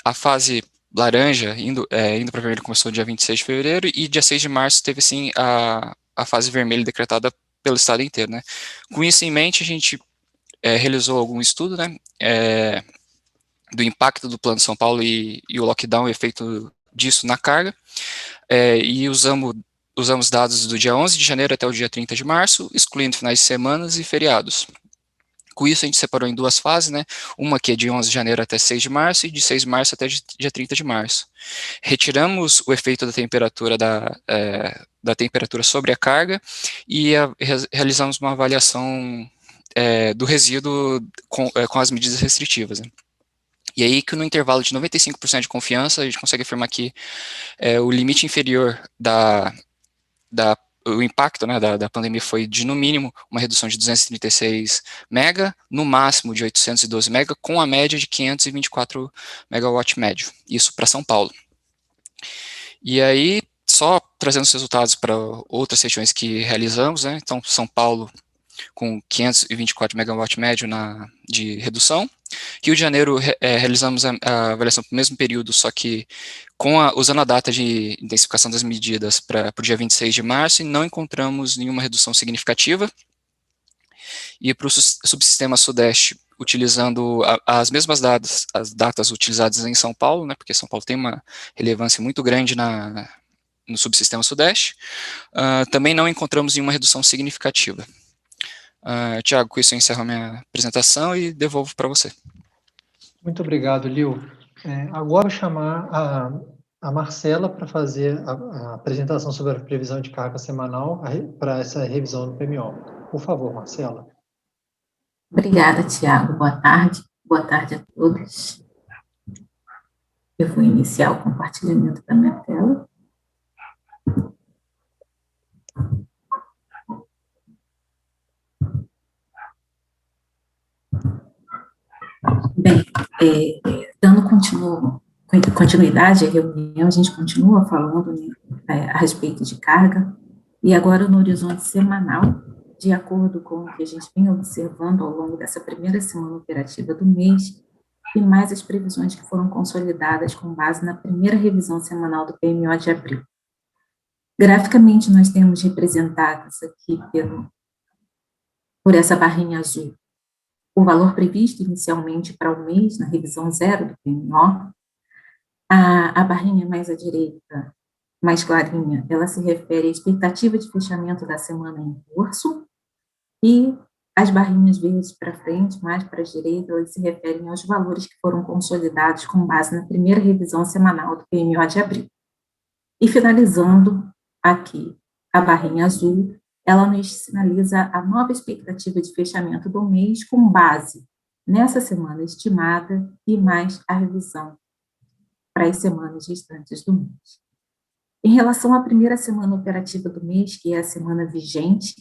A fase laranja, indo para vermelho, começou dia 26 de fevereiro, e dia 6 de março teve, sim, a fase vermelha decretada pelo estado inteiro, né? Com isso em mente, a gente realizou algum estudo, né, do impacto do Plano de São Paulo e o lockdown, o efeito disso na carga, e usamos dados do dia 11 de janeiro até o dia 30 de março, excluindo finais de semana e feriados. Com isso, a gente separou em duas fases, né? Uma que é de 11 de janeiro até 6 de março e de 6 de março até dia 30 de março. Retiramos o efeito da temperatura da temperatura sobre a carga e realizamos uma avaliação do resíduo com as medidas restritivas, né? E aí que no intervalo de 95% de confiança, a gente consegue afirmar que o limite inferior o impacto, né, da pandemia foi de, no mínimo, uma redução de 236 mega, no máximo de 812 mega, com a média de 524 megawatt médio, isso para São Paulo. E aí, só trazendo os resultados para outras regiões que realizamos, né, então São Paulo com 524 megawatt médio de redução. Rio de Janeiro, realizamos a avaliação para o mesmo período, só que usando a data de intensificação das medidas para o dia 26 de março, e não encontramos nenhuma redução significativa. E para o subsistema Sudeste, utilizando as mesmas as datas utilizadas em São Paulo, né, porque São Paulo tem uma relevância muito grande no subsistema Sudeste, também não encontramos nenhuma redução significativa. Tiago, com isso eu encerro a minha apresentação e devolvo para você. Muito obrigado, Lil. Agora eu vou chamar a Marcela para fazer a apresentação sobre a previsão de carga semanal para essa revisão do PMO. Por favor, Marcela. Obrigada, Tiago. Boa tarde. Boa tarde a todos. Eu vou iniciar o compartilhamento da minha tela. Bem, dando continuidade à reunião, a gente continua falando, né, a respeito de carga, e agora no horizonte semanal, de acordo com o que a gente vem observando ao longo dessa primeira semana operativa do mês, e mais as previsões que foram consolidadas com base na primeira revisão semanal do PMO de abril. Graficamente, nós temos representados aqui por essa barrinha azul o valor previsto inicialmente para o mês, na revisão 0 do PMO. A barrinha mais à direita, mais clarinha, ela se refere à expectativa de fechamento da semana em curso, e as barrinhas verdes para frente, mais para a direita, elas se referem aos valores que foram consolidados com base na primeira revisão semanal do PMO de abril. E finalizando aqui, a barrinha azul, ela nos sinaliza a nova expectativa de fechamento do mês com base nessa semana estimada e mais a revisão para as semanas restantes do mês. Em relação à primeira semana operativa do mês, que é a semana vigente,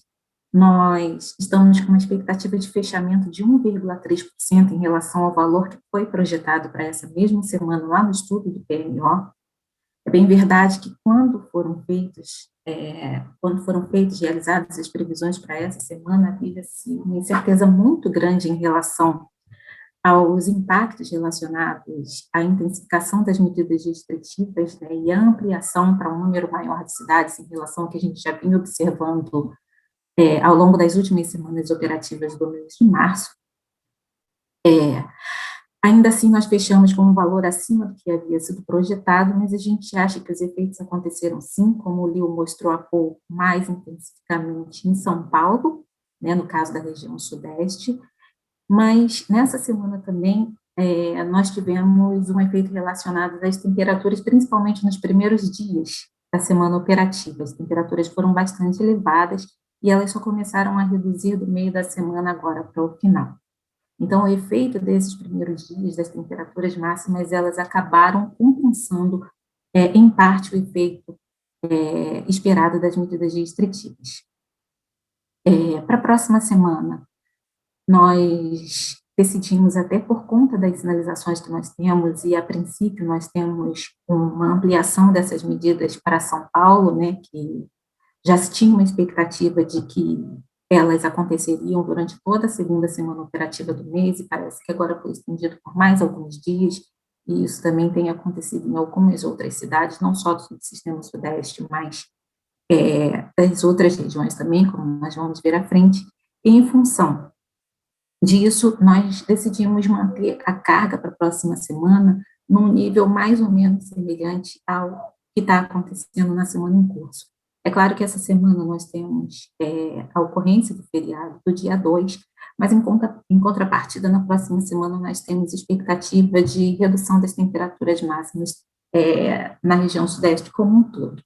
nós estamos com uma expectativa de fechamento de 1,3% em relação ao valor que foi projetado para essa mesma semana lá no estudo do PMO. É bem verdade que quando foram feitas e realizadas as previsões para essa semana, havia-se uma incerteza muito grande em relação aos impactos relacionados à intensificação das medidas restritivas, né, e a ampliação para um número maior de cidades em relação ao que a gente já vinha observando ao longo das últimas semanas operativas do mês de março. Ainda assim, nós fechamos com um valor acima do que havia sido projetado, mas a gente acha que os efeitos aconteceram sim, como o Leo mostrou há pouco, mais intensificamente em São Paulo, né, no caso da região sudeste, mas nessa semana também nós tivemos um efeito relacionado às temperaturas, principalmente nos primeiros dias da semana operativa. As temperaturas foram bastante elevadas e elas só começaram a reduzir do meio da semana agora para o final. Então, o efeito desses primeiros dias, das temperaturas máximas, elas acabaram compensando, em parte, o efeito esperado das medidas restritivas. Para a próxima semana, nós decidimos, até por conta das sinalizações que nós temos, e a princípio nós temos uma ampliação dessas medidas para São Paulo, né, que já se tinha uma expectativa de que elas aconteceriam durante toda a segunda semana operativa do mês, e parece que agora foi estendido por mais alguns dias, e isso também tem acontecido em algumas outras cidades, não só do subsistema sudeste, mas das outras regiões também, como nós vamos ver à frente. E em função disso, nós decidimos manter a carga para a próxima semana num nível mais ou menos semelhante ao que está acontecendo na semana em curso. É claro que essa semana nós temos a ocorrência do feriado do dia 2, mas em contrapartida, na próxima semana nós temos expectativa de redução das temperaturas máximas na região sudeste como um todo.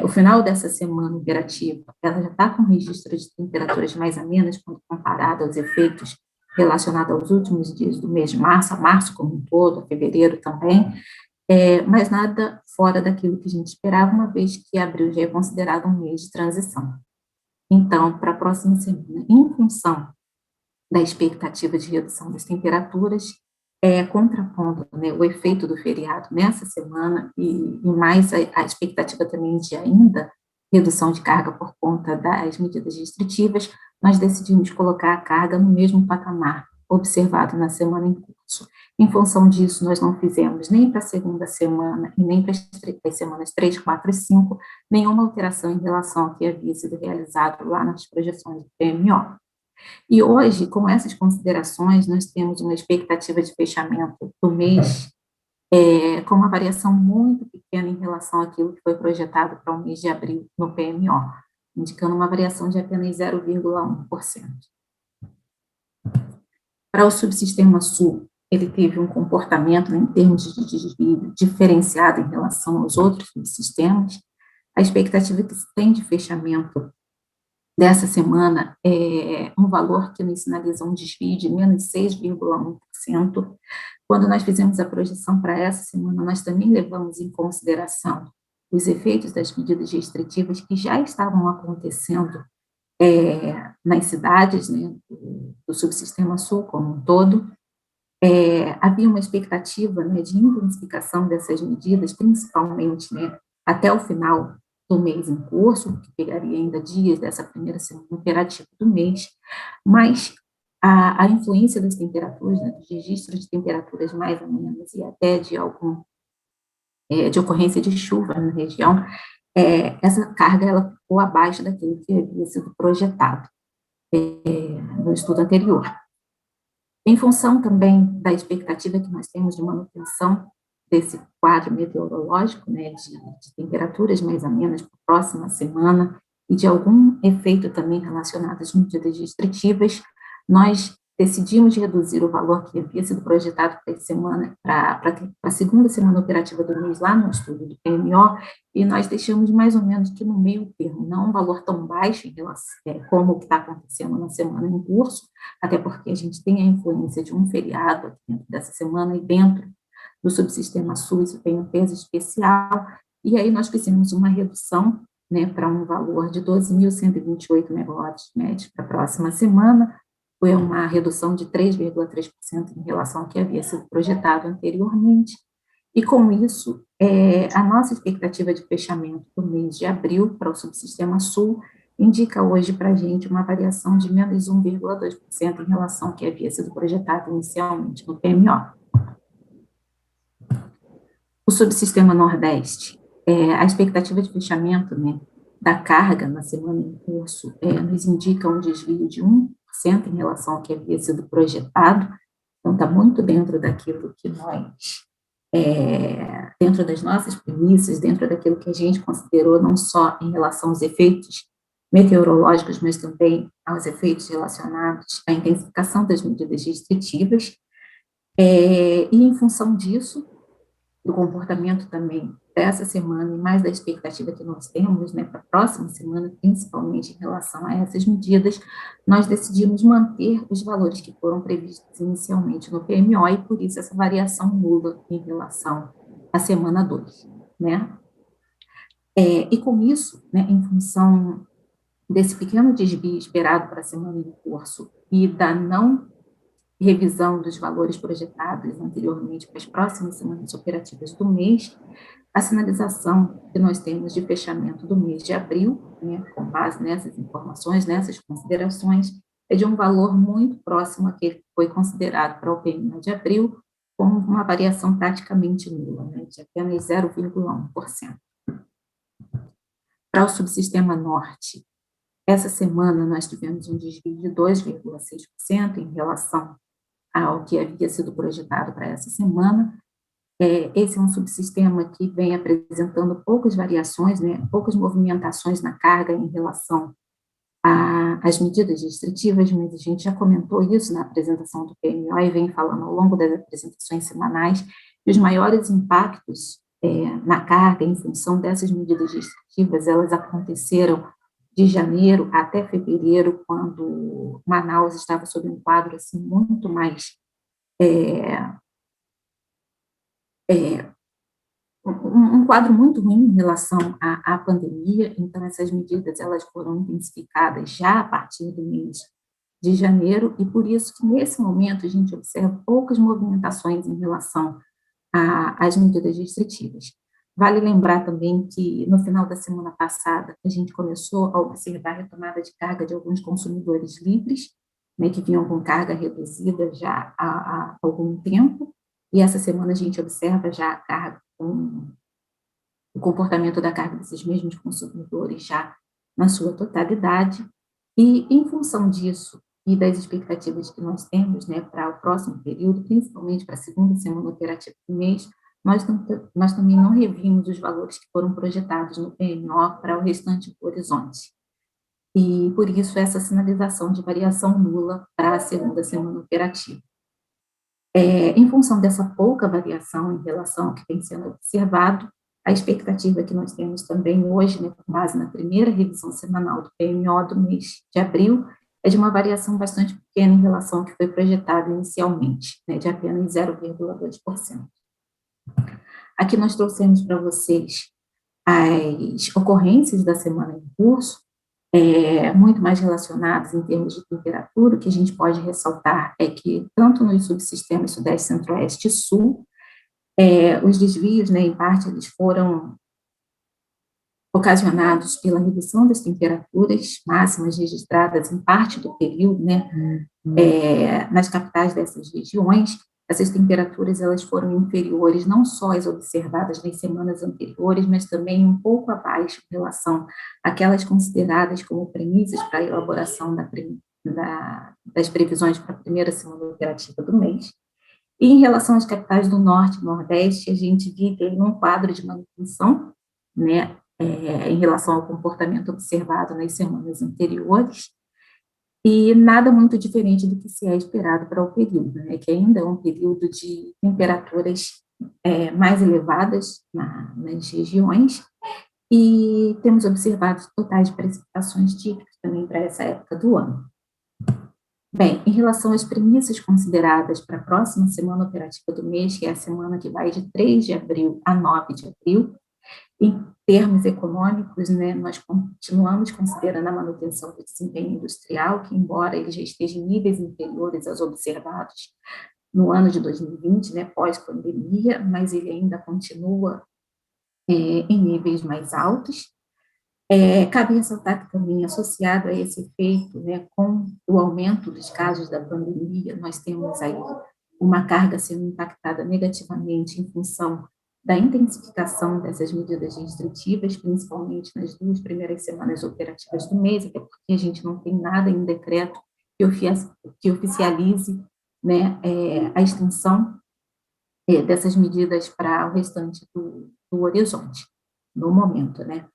O final dessa semana operativa, ela já está com registro de temperaturas mais amenas quando comparado aos efeitos relacionados aos últimos dias do mês de março, a março como um todo, a fevereiro também, mas nada fora daquilo que a gente esperava, uma vez que abril já é considerado um mês de transição. Então, para a próxima semana, em função da expectativa de redução das temperaturas, contrapondo, né, o efeito do feriado nessa semana e mais a expectativa também de ainda redução de carga por conta das medidas restritivas, nós decidimos colocar a carga no mesmo patamar observado na semana em curso. Em função disso, nós não fizemos nem para a segunda semana e nem para as semanas 3, 4 e 5 nenhuma alteração em relação ao que havia sido realizado lá nas projeções do PMO. E hoje, com essas considerações, nós temos uma expectativa de fechamento do mês com uma variação muito pequena em relação àquilo que foi projetado para o mês de abril no PMO, indicando uma variação de apenas 0,1%. Para o subsistema sul, ele teve um comportamento, né, em termos de desvio diferenciado em relação aos outros subsistemas. A expectativa que se tem de fechamento dessa semana é um valor que nos sinaliza um desvio de menos 6,1%. Quando nós fizemos a projeção para essa semana, nós também levamos em consideração os efeitos das medidas restritivas que já estavam acontecendo nas cidades, né, do subsistema sul como um todo. Havia uma expectativa, né, de intensificação dessas medidas, principalmente, né, até o final do mês em curso, que pegaria ainda dias dessa primeira semana operativa do mês, mas a influência das temperaturas, né, dos registros de temperaturas mais amenas e até de ocorrência de chuva na região, essa carga ela ficou abaixo daquilo que havia sido projetado no estudo anterior. Em função também da expectativa que nós temos de manutenção desse quadro meteorológico, né, de temperaturas mais amenas para a próxima semana e de algum efeito também relacionado às medidas restritivas, nós decidimos reduzir o valor que havia sido projetado para essa semana, para a segunda semana operativa do mês, lá no estudo do PMO, e nós deixamos mais ou menos que no meio termo, não um valor tão baixo em relação, como o que está acontecendo na semana em curso, até porque a gente tem a influência de um feriado aqui dentro dessa semana, e dentro do subsistema sul isso tem um peso especial, e aí nós fizemos uma redução, né, para um valor de 12.128 megawatts médios para a próxima semana. Foi uma redução de 3,3% em relação ao que havia sido projetado anteriormente, e com isso, a nossa expectativa de fechamento do mês de abril para o subsistema sul indica hoje para a gente uma variação de menos 1,2% em relação ao que havia sido projetado inicialmente no PMO. O subsistema Nordeste, a expectativa de fechamento, né, da carga na semana em curso nos indica um desvio de 1% em relação ao que havia sido projetado, então está muito dentro daquilo que nós, dentro das nossas premissas, dentro daquilo que a gente considerou não só em relação aos efeitos meteorológicos, mas também aos efeitos relacionados à intensificação das medidas restritivas, e em função disso, do comportamento também dessa semana e mais da expectativa que nós temos, né, para a próxima semana, principalmente em relação a essas medidas, nós decidimos manter os valores que foram previstos inicialmente no PMO e, por isso, essa variação nula em relação à semana 2, né? E com isso, né, em função desse pequeno desvio esperado para a semana em curso e da não revisão dos valores projetados anteriormente para as próximas semanas operativas do mês, a sinalização que nós temos de fechamento do mês de abril, né, com base nessas informações, nessas considerações, é de um valor muito próximo àquele que foi considerado para o PMO de abril, com uma variação praticamente nula, né, de apenas 0,1%. Para o subsistema norte, essa semana nós tivemos um desvio de 2,6% em relação ao que havia sido projetado para essa semana. Esse é um subsistema que vem apresentando poucas variações, né, poucas movimentações na carga em relação às medidas restritivas, mas a gente já comentou isso na apresentação do PMO e vem falando ao longo das apresentações semanais, que os maiores impactos na carga em função dessas medidas restritivas, elas aconteceram de janeiro até fevereiro, quando Manaus estava sob um quadro assim, muito mais um quadro muito ruim em relação à pandemia, então essas medidas elas foram intensificadas já a partir do mês de janeiro, e por isso que nesse momento a gente observa poucas movimentações em relação às medidas restritivas. Vale lembrar também que, no final da semana passada, a gente começou a observar a retomada de carga de alguns consumidores livres, né, que vinham com carga reduzida já há algum tempo, e essa semana a gente observa já a carga, o comportamento da carga desses mesmos consumidores já na sua totalidade, e em função disso e das expectativas que nós temos, né, para o próximo período, principalmente para a segunda semana operativa do mês, nós também não revimos os valores que foram projetados no PMO para o restante do horizonte. E, por isso, essa sinalização de variação nula para a segunda semana operativa. Em função dessa pouca variação em relação ao que tem sendo observado, a expectativa que nós temos também hoje, né, com base na primeira revisão semanal do PMO do mês de abril, é de uma variação bastante pequena em relação ao que foi projetado inicialmente, né, de apenas 0,2%. Aqui nós trouxemos para vocês as ocorrências da semana em curso, muito mais relacionadas em termos de temperatura. O que a gente pode ressaltar é que, tanto nos subsistemas Sudeste, Centro-Oeste e Sul, os desvios, né, em parte, eles foram ocasionados pela redução das temperaturas máximas registradas em parte do período, né, nas capitais dessas regiões. Essas temperaturas elas foram inferiores não só às observadas nas semanas anteriores, mas também um pouco abaixo em relação àquelas consideradas como premissas para a elaboração das previsões para a primeira semana operativa do mês. E em relação às capitais do Norte e Nordeste, a gente vive um quadro de manutenção, né, em relação ao comportamento observado nas semanas anteriores, e nada muito diferente do que se é esperado para o período, né, que ainda é um período de temperaturas mais elevadas nas regiões, e temos observado totais de precipitações típicas também para essa época do ano. Bem, em relação às premissas consideradas para a próxima semana operativa do mês, que é a semana que vai de 3 de abril a 9 de abril, em termos econômicos, né, nós continuamos considerando a manutenção do desempenho industrial, que, embora ele já esteja em níveis inferiores aos observados no ano de 2020, né, pós-pandemia, mas ele ainda continua em níveis mais altos. Cabe ressaltar que também, associado a esse efeito, né, com o aumento dos casos da pandemia, nós temos aí uma carga sendo impactada negativamente em função da intensificação dessas medidas restritivas, principalmente nas 2 primeiras semanas operativas do mês, até porque a gente não tem nada em decreto que oficialize, né, a extensão dessas medidas para o restante do horizonte, no momento, né.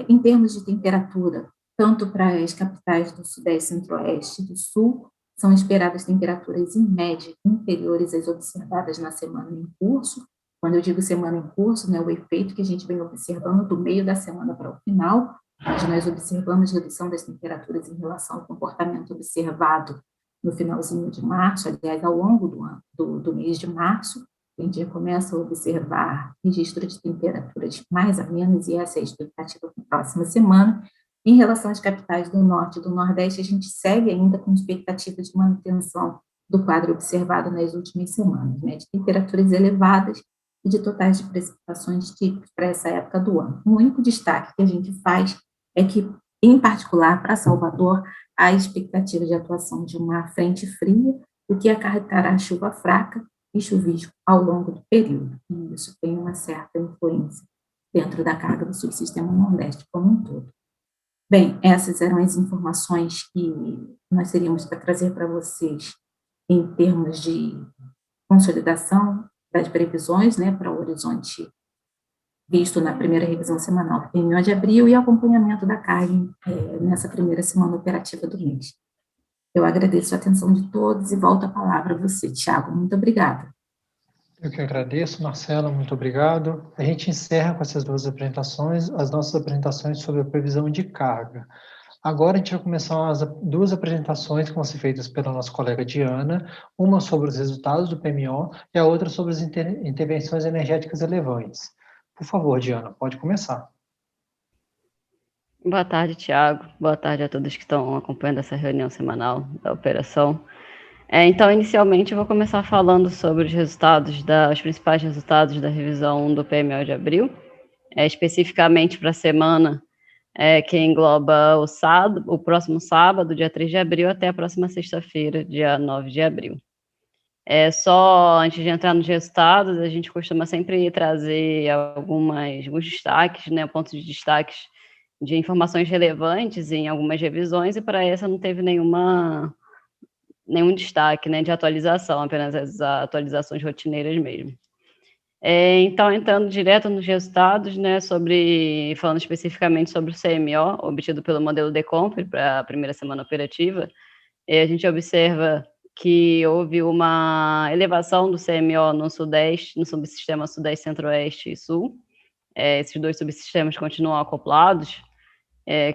Em termos de temperatura, tanto para as capitais do Sudeste, Centro-Oeste e do Sul, são esperadas temperaturas, em média, inferiores às observadas na semana em curso. Quando eu digo semana em curso, né, o efeito que a gente vem observando do meio da semana para o final, onde nós observamos redução das temperaturas em relação ao comportamento observado no finalzinho de março, aliás, ao longo do mês de março, a gente já começa a observar registro de temperaturas mais amenas, e essa é a expectativa para a próxima semana. Em relação às capitais do Norte e do Nordeste, a gente segue ainda com expectativa de manutenção do quadro observado nas últimas semanas, né, de temperaturas elevadas e de totais de precipitações típicos para essa época do ano. O único destaque que a gente faz é que, em particular, para Salvador, há expectativa de atuação de uma frente fria, o que acarretará chuva fraca e chuvisco ao longo do período, e isso tem uma certa influência dentro da carga do subsistema Nordeste como um todo. Bem, essas eram as informações que nós teríamos para trazer para vocês em termos de consolidação das previsões, né, para o horizonte visto na primeira revisão semanal do PMO de abril e acompanhamento da carga nessa primeira semana operativa do mês. Eu agradeço a atenção de todos e volto a palavra a você, Tiago. Muito obrigada. Eu que agradeço, Marcela, muito obrigado. A gente encerra com essas 2 apresentações, as nossas apresentações sobre a previsão de carga. Agora a gente vai começar as 2 apresentações que vão ser feitas pela nossa colega Diana, uma sobre os resultados do PMO e a outra sobre as intervenções energéticas relevantes. Por favor, Diana, pode começar. Boa tarde, Tiago. Boa tarde a todos que estão acompanhando essa reunião semanal da operação. Então, inicialmente, eu vou começar falando sobre os principais resultados da revisão do PMO de abril, especificamente para a semana que engloba o próximo sábado, dia 3 de abril, até a próxima sexta-feira, dia 9 de abril. Só antes de entrar nos resultados, a gente costuma sempre trazer alguns destaques, né, pontos de destaques de informações relevantes em algumas revisões, e para essa não teve nenhum destaque, né, de atualização, apenas as atualizações rotineiras mesmo. Então, entrando direto nos resultados, né, falando especificamente sobre o CMO, obtido pelo modelo Decompre para a primeira semana operativa, a gente observa que houve uma elevação do CMO no Sudeste, no subsistema Sudeste, Centro-Oeste e Sul. Esses 2 subsistemas continuam acoplados,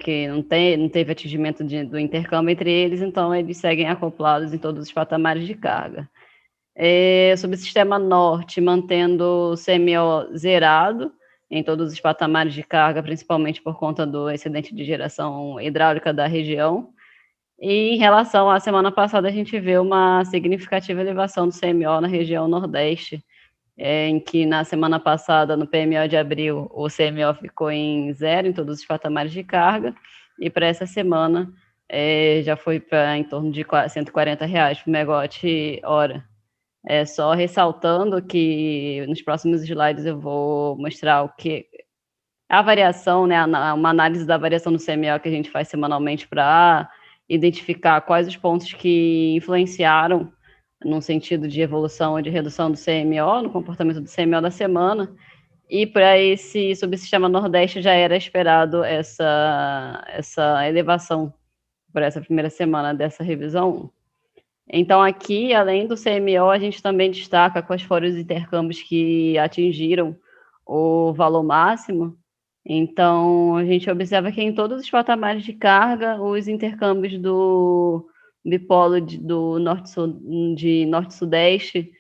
que não teve atingimento do intercâmbio entre eles, então eles seguem acoplados em todos os patamares de carga. O subsistema Norte mantendo o CMO zerado em todos os patamares de carga, principalmente por conta do excedente de geração hidráulica da região. E em relação à semana passada, a gente vê uma significativa elevação do CMO na região Nordeste, em que na semana passada, no PMO de abril, o CMO ficou em 0 em todos os patamares de carga, e para essa semana já foi para em torno de R$140 por megawatt-hora. Só ressaltando que nos próximos slides eu vou mostrar o que a variação, né, uma análise da variação do CMO que a gente faz semanalmente para identificar quais os pontos que influenciaram no sentido de evolução ou de redução do CMO, no comportamento do CMO da semana, e para esse subsistema Nordeste já era esperado essa elevação por essa primeira semana dessa revisão 1. Então, aqui, além do CMO, a gente também destaca quais foram os intercâmbios que atingiram o valor máximo. Então, a gente observa que em todos os patamares de carga, os intercâmbios do bipolo do Norte-Sudeste,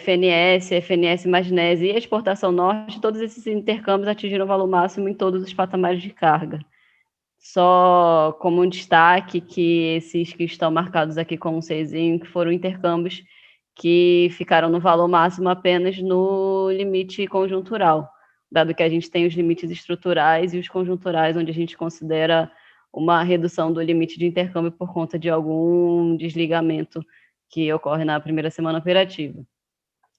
FNS, Magnésio e Exportação Norte, todos esses intercâmbios atingiram o valor máximo em todos os patamares de carga. Só como um destaque que esses que estão marcados aqui com um Czinho, que foram intercâmbios que ficaram no valor máximo apenas no limite conjuntural, dado que a gente tem os limites estruturais e os conjunturais, onde a gente considera uma redução do limite de intercâmbio por conta de algum desligamento que ocorre na primeira semana operativa.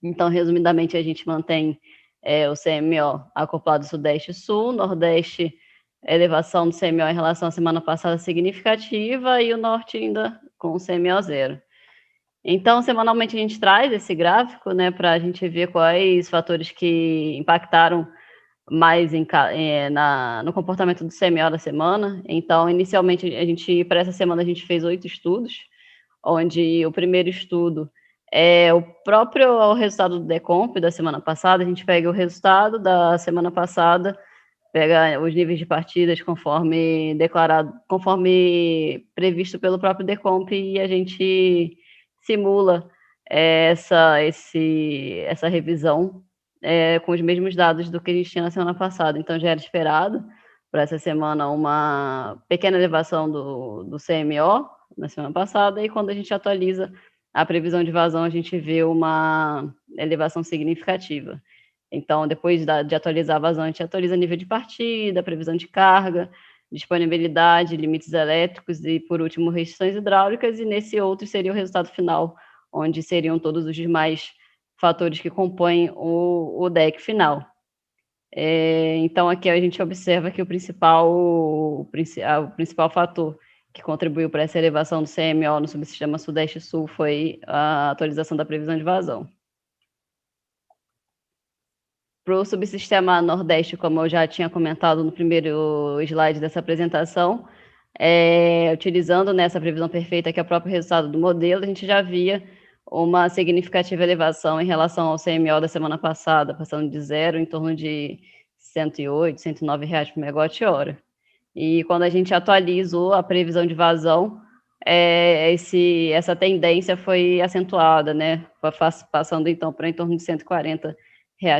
Então, resumidamente, a gente mantém o CMO acoplado Sudeste e Sul, Nordeste, elevação do CMO em relação à semana passada significativa, e o Norte ainda com o CMO zero. Então, semanalmente, a gente traz esse gráfico, né, para a gente ver quais fatores que impactaram mais no comportamento do CMO da semana. Então, inicialmente, para essa semana, a gente fez 8 estudos, onde o primeiro estudo é o próprio resultado do Decomp da semana passada. A gente pega o resultado da semana passada, pega os níveis de partidas conforme declarado, conforme previsto pelo próprio Decomp, e a gente simula essa revisão com os mesmos dados do que a gente tinha na semana passada. Então, já era esperado para essa semana uma pequena elevação do CMO na semana passada, e quando a gente atualiza a previsão de vazão, a gente vê uma elevação significativa. Então, depois de atualizar a vazão, a gente atualiza nível de partida, previsão de carga, disponibilidade, limites elétricos e, por último, restrições hidráulicas, e nesse outro seria o resultado final, onde seriam todos os demais fatores que compõem o DEC final. Então, aqui a gente observa que o principal fator que contribuiu para essa elevação do CMO no subsistema Sudeste e Sul foi a atualização da previsão de vazão. Para o subsistema Nordeste, como eu já tinha comentado no primeiro slide dessa apresentação, utilizando nessa previsão perfeita, que é o próprio resultado do modelo, a gente já via uma significativa elevação em relação ao CMO da semana passada, passando de zero em torno de R$ 108, R$ 109 por megawatt-hora. E quando a gente atualizou a previsão de vazão, essa tendência foi acentuada, né? Passando então para em torno de R$ 140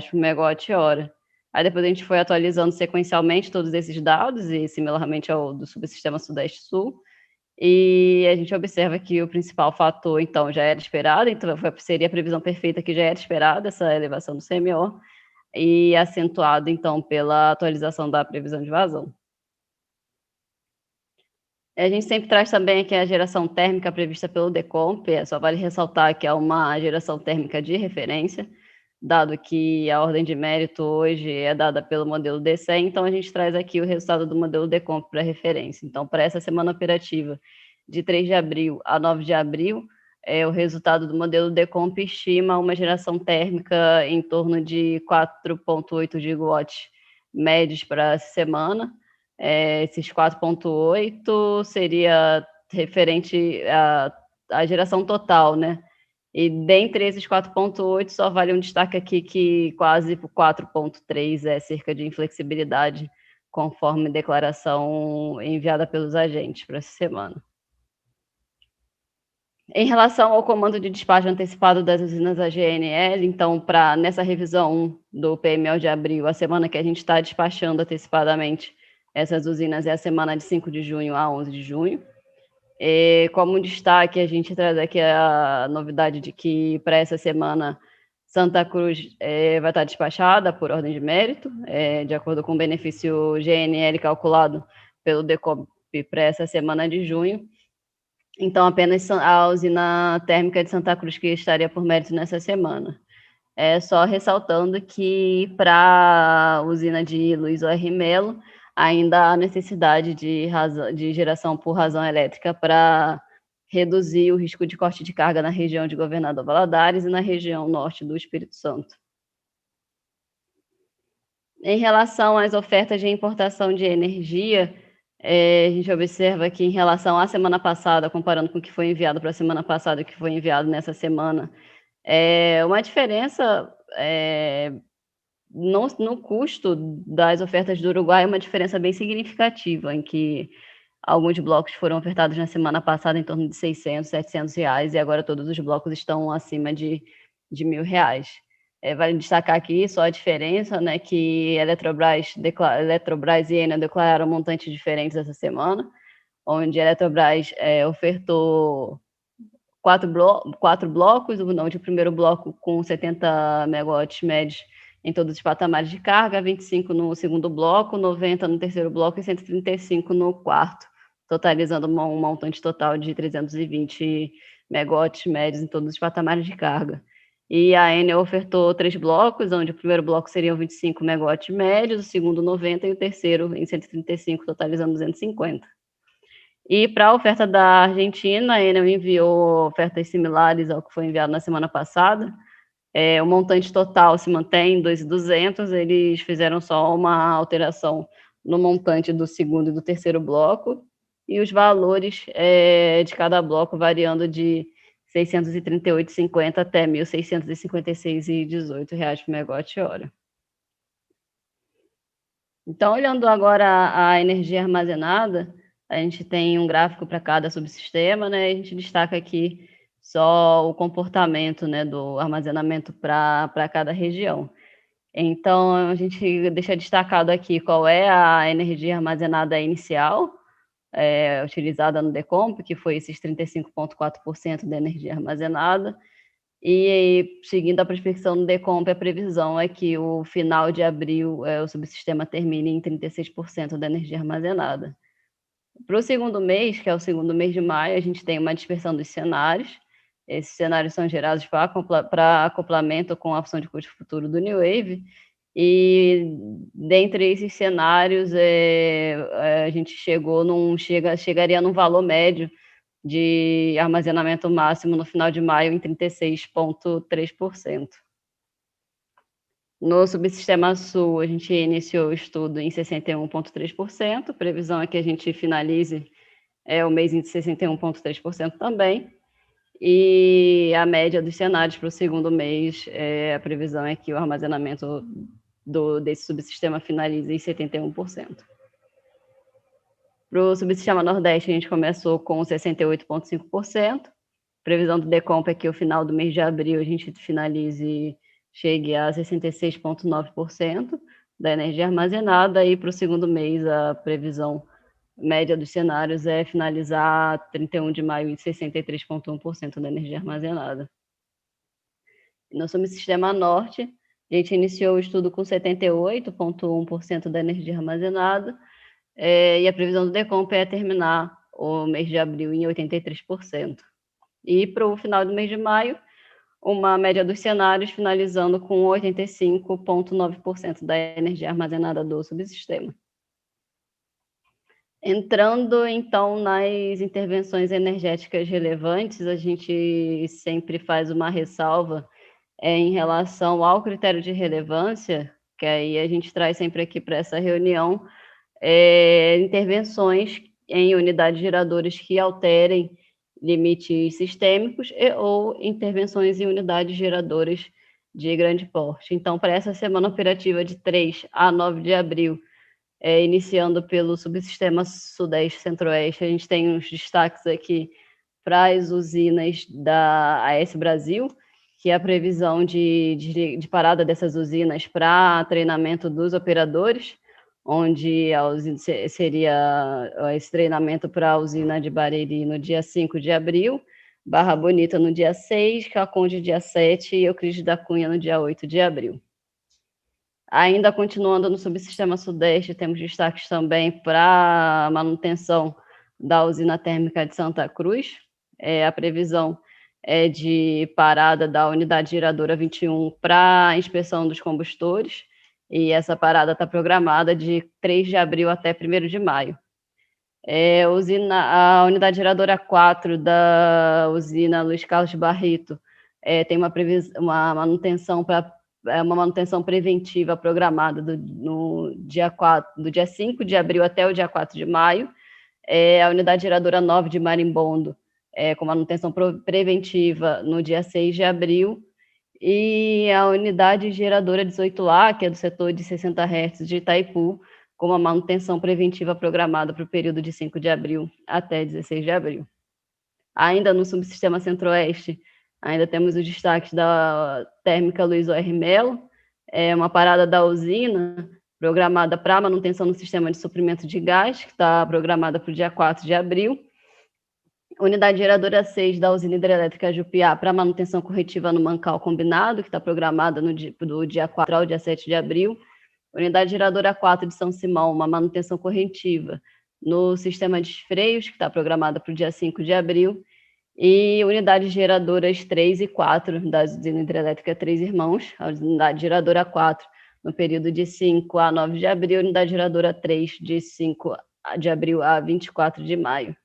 por megawatt-hora. Aí depois a gente foi atualizando sequencialmente todos esses dados, e similarmente ao do subsistema Sudeste-Sul, e a gente observa que o principal fator, então, já era esperado, então seria a previsão perfeita que já era esperada, essa elevação do CMO, e acentuado, então, pela atualização da previsão de vazão. A gente sempre traz também aqui a geração térmica prevista pelo Decomp, só vale ressaltar que é uma geração térmica de referência, dado que a ordem de mérito hoje é dada pelo modelo DCE, então a gente traz aqui o resultado do modelo Decomp para referência. Então, para essa semana operativa, de 3 de abril a 9 de abril, o resultado do modelo Decomp estima uma geração térmica em torno de 4,8 gigawatts médios para essa semana. Esses 4,8 seria referente à geração total, né? E dentre esses 4,8, só vale um destaque aqui que quase 4,3 é cerca de inflexibilidade, conforme declaração enviada pelos agentes para essa semana. Em relação ao comando de despacho antecipado das usinas AGNL, então, nessa revisão do PMO de abril, a semana que a gente está despachando antecipadamente essas usinas é a semana de 5 de junho a 11 de junho. Como destaque, a gente traz aqui a novidade de que para essa semana Santa Cruz vai estar despachada por ordem de mérito, de acordo com o benefício GNL calculado pelo Decomp para essa semana de junho. Então, apenas a usina térmica de Santa Cruz que estaria por mérito nessa semana. Só ressaltando que para a usina de Luiz O.R. Melo, ainda há necessidade de geração por razão elétrica para reduzir o risco de corte de carga na região de Governador Valadares e na região norte do Espírito Santo. Em relação às ofertas de importação de energia, a gente observa que em relação à semana passada, comparando com o que foi enviado para a semana passada e o que foi enviado nessa semana, uma diferença no custo das ofertas do Uruguai, uma diferença bem significativa, em que alguns blocos foram ofertados na semana passada em torno de 600, 700 reais, e agora todos os blocos estão acima de R$1.000. Vale destacar aqui só a diferença, né, que Eletrobras e Enel declararam montantes diferentes essa semana, onde a Eletrobras ofertou 4 blocos, o primeiro bloco com 70 megawatts médios em todos os patamares de carga, 25 no segundo bloco, 90 no terceiro bloco e 135 no quarto, totalizando um montante total de 320 megawatts médios em todos os patamares de carga. E a Enel ofertou 3 blocos, onde o primeiro bloco seriam 25 megawatts médios, o segundo 90 e o terceiro em 135, totalizando 250. E para a oferta da Argentina, a Enel enviou ofertas similares ao que foi enviado na semana passada. O montante total se mantém em 2.200, eles fizeram só uma alteração no montante do segundo e do terceiro bloco, e os valores de cada bloco variando de R$ 638,50 até R$ 1.656,18 por megawatt-hora. Então, olhando agora a energia armazenada, a gente tem um gráfico para cada subsistema, né? A gente destaca aqui só o comportamento, né, do armazenamento para cada região. Então, a gente deixa destacado aqui qual é a energia armazenada inicial, utilizada no Decomp, que foi esses 35,4% da energia armazenada, e seguindo a prospecção do Decomp, a previsão é que o final de abril o subsistema termine em 36% da energia armazenada. Para o segundo mês, que é o segundo mês de maio, a gente tem uma dispersão dos cenários. Esses cenários são gerados para acoplamento com a opção de custo futuro do New Wave, e dentre esses cenários, a gente chegaria num valor médio de armazenamento máximo no final de maio em 36,3%. No subsistema sul, a gente iniciou o estudo em 61,3%, a previsão é que a gente finalize o mês em 61,3% também, e a média dos cenários para o segundo mês, a previsão é que o armazenamento desse subsistema finalize em 71%. Para o subsistema Nordeste, a gente começou com 68,5%. Previsão do Decomp é que o final do mês de abril a gente chegue a 66,9% da energia armazenada, e para o segundo mês a previsão média dos cenários é finalizar 31 de maio em 63,1% da energia armazenada. No subsistema Norte, a gente iniciou o estudo com 78,1% da energia armazenada, e a previsão do Decomp é terminar o mês de abril em 83%. E para o final do mês de maio, uma média dos cenários finalizando com 85,9% da energia armazenada do subsistema. Entrando, então, nas intervenções energéticas relevantes, a gente sempre faz uma ressalva em relação ao critério de relevância, que aí a gente traz sempre aqui para essa reunião, intervenções em unidades geradoras que alterem limites sistêmicos ou intervenções em unidades geradoras de grande porte. Então, para essa semana operativa de 3 a 9 de abril, iniciando pelo subsistema Sudeste Centro-Oeste, a gente tem uns destaques aqui para as usinas da AES Brasil, que é a previsão de parada dessas usinas para treinamento dos operadores, onde a usina seria esse treinamento para a usina de Barueri no dia 5 de abril, Barra Bonita no dia 6, Caconde dia 7 e Euclides da Cunha no dia 8 de abril. Ainda continuando no subsistema Sudeste, temos destaques também para a manutenção da usina térmica de Santa Cruz. A previsão é de parada da unidade geradora 21 para a inspeção dos combustores, e essa parada está programada de 3 de abril até 1º de maio. A unidade geradora 4 da usina Luiz Carlos Barreto tem uma manutenção uma manutenção preventiva programada do dia 5 de abril até o dia 4 de maio. A unidade geradora 9 de Marimbondo, com manutenção preventiva no dia 6 de abril, e a unidade geradora 18A, que é do setor de 60 Hz de Itaipu, com uma manutenção preventiva programada para o período de 5 de abril até 16 de abril. Ainda no subsistema Centro-Oeste, ainda temos os destaques da térmica Luiz O.R. Melo, uma parada da usina programada para manutenção no sistema de suprimento de gás, que está programada para o dia 4 de abril, Unidade geradora 6 da usina hidrelétrica Jupiá para manutenção corretiva no Mancal combinado, que está programada do dia 4 ao dia 7 de abril. Unidade geradora 4 de São Simão, uma manutenção corretiva no sistema de freios, que está programada para o dia 5 de abril. E unidades geradoras 3 e 4 da usina hidrelétrica Três Irmãos, a unidade geradora 4 no período de 5 a 9 de abril, unidade geradora 3 de 5 de abril a 24 de maio.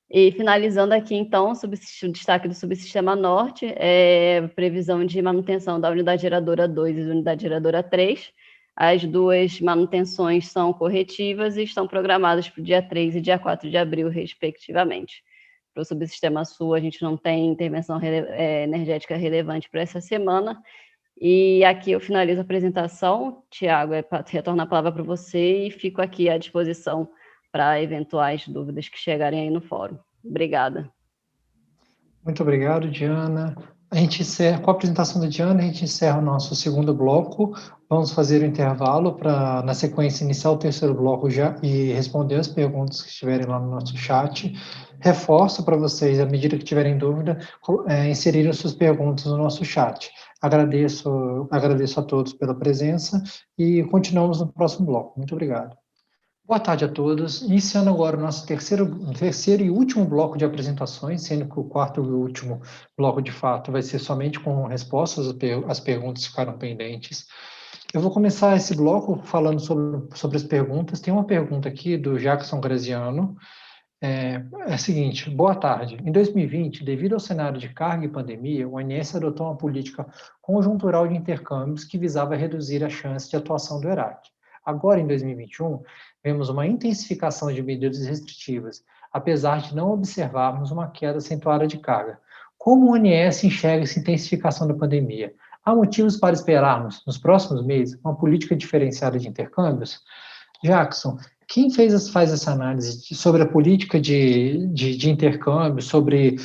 E finalizando aqui, então, o destaque do subsistema norte, previsão de manutenção da unidade geradora 2 e da unidade geradora 3. As duas manutenções são corretivas e estão programadas para o dia 3 e dia 4 de abril, respectivamente. Para o subsistema sul, a gente não tem intervenção energética relevante para essa semana. E aqui eu finalizo a apresentação. Tiago, retorno a palavra para você e fico aqui à disposição para eventuais dúvidas que chegarem aí no fórum. Obrigada. Muito obrigado, Diana. Com a apresentação da Diana, a gente encerra o nosso segundo bloco. Vamos fazer o intervalo para, na sequência, iniciar o terceiro bloco já e responder as perguntas que estiverem lá no nosso chat. Reforço para vocês, à medida que tiverem dúvida, inserirem suas perguntas no nosso chat. Agradeço a todos pela presença e continuamos no próximo bloco. Muito obrigado. Boa tarde a todos. Iniciando agora o nosso terceiro e último bloco de apresentações, sendo que o quarto e último bloco, de fato, vai ser somente com respostas às perguntas que ficaram pendentes. Eu vou começar esse bloco falando sobre as perguntas. Tem uma pergunta aqui do Jackson Graziano. É a seguinte: boa tarde. Em 2020, devido ao cenário de carga e pandemia, o ONS adotou uma política conjuntural de intercâmbios que visava reduzir a chance de atuação do ERAC. Agora, em 2021, vemos uma intensificação de medidas restritivas, apesar de não observarmos uma queda acentuada de carga. Como o ONS enxerga essa intensificação da pandemia? Há motivos para esperarmos, nos próximos meses, uma política diferenciada de intercâmbios? Jackson, quem faz essa análise sobre a política de intercâmbio, sobre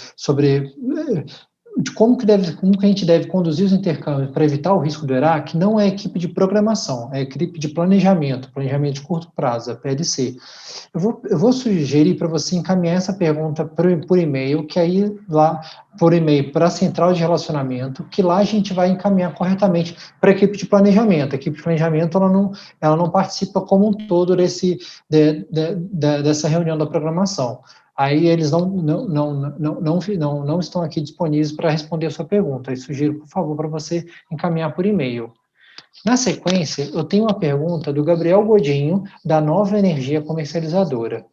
de como que a gente deve conduzir os intercâmbios para evitar o risco do ERAC, não é a equipe de programação, é a equipe de planejamento de curto prazo, a PLC. Eu vou sugerir para você encaminhar essa pergunta por e-mail, que aí lá, por e-mail para a central de relacionamento, que lá a gente vai encaminhar corretamente para a equipe de planejamento. A equipe de planejamento, ela não participa como um todo dessa reunião da programação. Aí eles não estão aqui disponíveis para responder a sua pergunta. Eu sugiro, por favor, para você encaminhar por e-mail. Na sequência, eu tenho uma pergunta do Gabriel Godinho, da Nova Energia Comercializadora.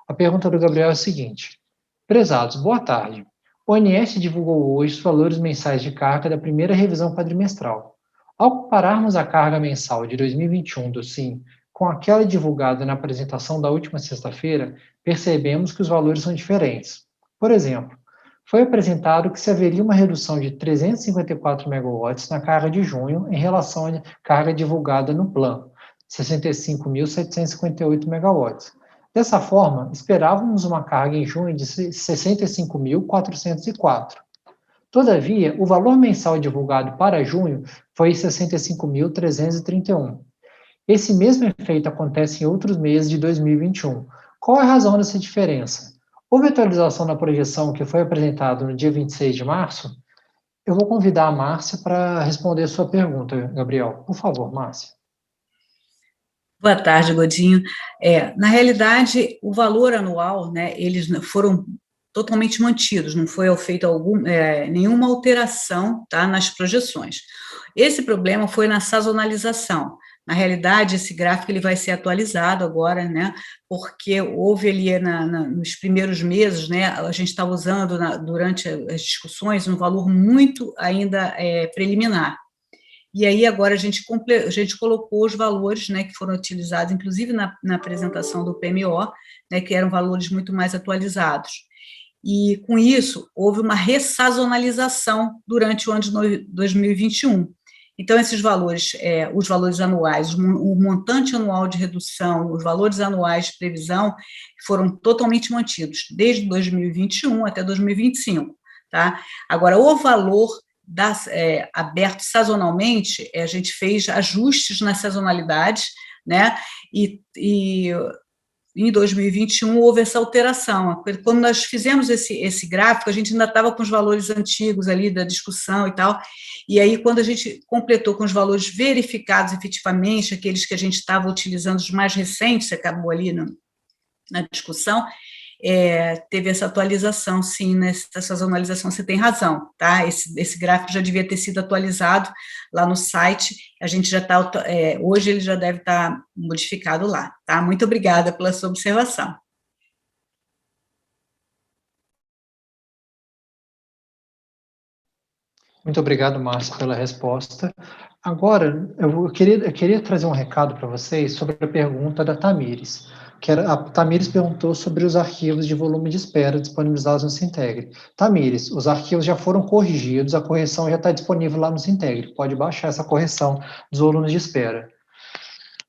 A pergunta do Gabriel é a seguinte: prezados, boa tarde. O ONS divulgou hoje os valores mensais de carga da primeira revisão quadrimestral. Ao compararmos a carga mensal de 2021 do SIM com aquela divulgada na apresentação da última sexta-feira, percebemos que os valores são diferentes. Por exemplo, foi apresentado que se haveria uma redução de 354 megawatts na carga de junho em relação à carga divulgada no plano, 65.758 megawatts. Dessa forma, esperávamos uma carga em junho de 65.404. Todavia, o valor mensal divulgado para junho foi 65.331. Esse mesmo efeito acontece em outros meses de 2021. Qual é a razão dessa diferença? Houve atualização da projeção que foi apresentada no dia 26 de março? Eu vou convidar a Márcia para responder a sua pergunta, Gabriel. Por favor, Márcia. Boa tarde, Godinho. Na realidade, o valor anual, né, eles foram totalmente mantidos, não foi feita nenhuma alteração, tá, nas projeções. Esse problema foi na sazonalização. Na realidade, esse gráfico ele vai ser atualizado agora, né, porque houve ali nos primeiros meses, né, a gente estava usando durante as discussões um valor muito ainda preliminar. E aí agora a gente colocou os valores, né, que foram utilizados, inclusive na apresentação do PMO, né, que eram valores muito mais atualizados. E com isso houve uma ressazonalização durante o ano de 2021. Então, esses valores, os valores anuais, o montante anual de redução, os valores anuais de previsão foram totalmente mantidos, desde 2021 até 2025, tá? Agora, o valor aberto sazonalmente, a gente fez ajustes nas sazonalidades, né? E em 2021 houve essa alteração. Quando nós fizemos esse gráfico, a gente ainda estava com os valores antigos ali da discussão e tal, e aí quando a gente completou com os valores verificados efetivamente, aqueles que a gente estava utilizando, os mais recentes, acabou ali na discussão, teve essa atualização, sim, nessa sazonalização, você tem razão, tá? Esse gráfico já devia ter sido atualizado lá no site, a gente já está, hoje ele já deve estar modificado lá, tá? Muito obrigada pela sua observação. Muito obrigado, Márcia, pela resposta. Agora, eu queria trazer um recado para vocês sobre a pergunta da Tamires. A Tamires perguntou sobre os arquivos de volume de espera disponibilizados no Sintegre. Tamires, os arquivos já foram corrigidos, a correção já está disponível lá no Sintegre. Pode baixar essa correção dos volumes de espera.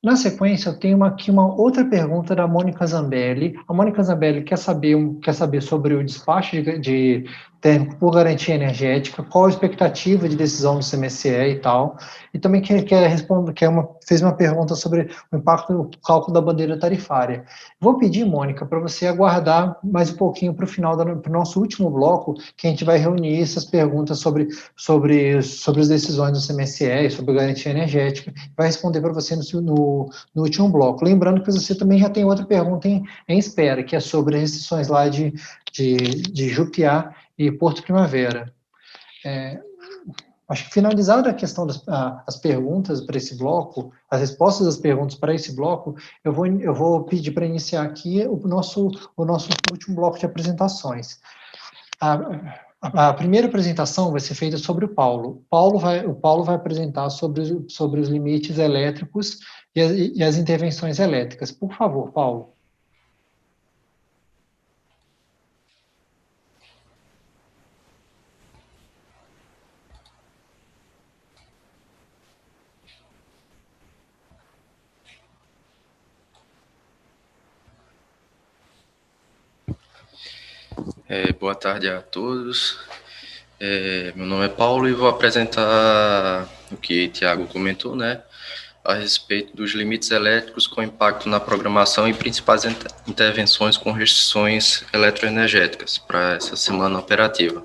Na sequência, eu tenho aqui uma outra pergunta da Mônica Zambelli. A Mônica Zambelli quer saber sobre o despacho de térmico por garantia energética, qual a expectativa de decisão do CMSE e tal, e também fez uma pergunta sobre o impacto do cálculo da bandeira tarifária. Vou pedir, Mônica, para você aguardar mais um pouquinho para o final do nosso último bloco, que a gente vai reunir essas perguntas sobre as decisões do CMSE, sobre a garantia energética, e vai responder para você no último bloco. Lembrando que você também já tem outra pergunta em espera, que é sobre as restrições lá de Jupiá e Porto Primavera. Acho que finalizada a questão das perguntas para esse bloco, as respostas das perguntas para esse bloco, eu vou pedir para iniciar aqui o nosso último bloco de apresentações. A primeira apresentação vai ser feita sobre o Paulo. O Paulo vai apresentar sobre os limites elétricos e as intervenções elétricas. Por favor, Paulo. Boa tarde a todos. Meu nome é Paulo e vou apresentar o que Tiago comentou, né, a respeito dos limites elétricos com impacto na programação e principais intervenções com restrições eletroenergéticas para essa semana operativa.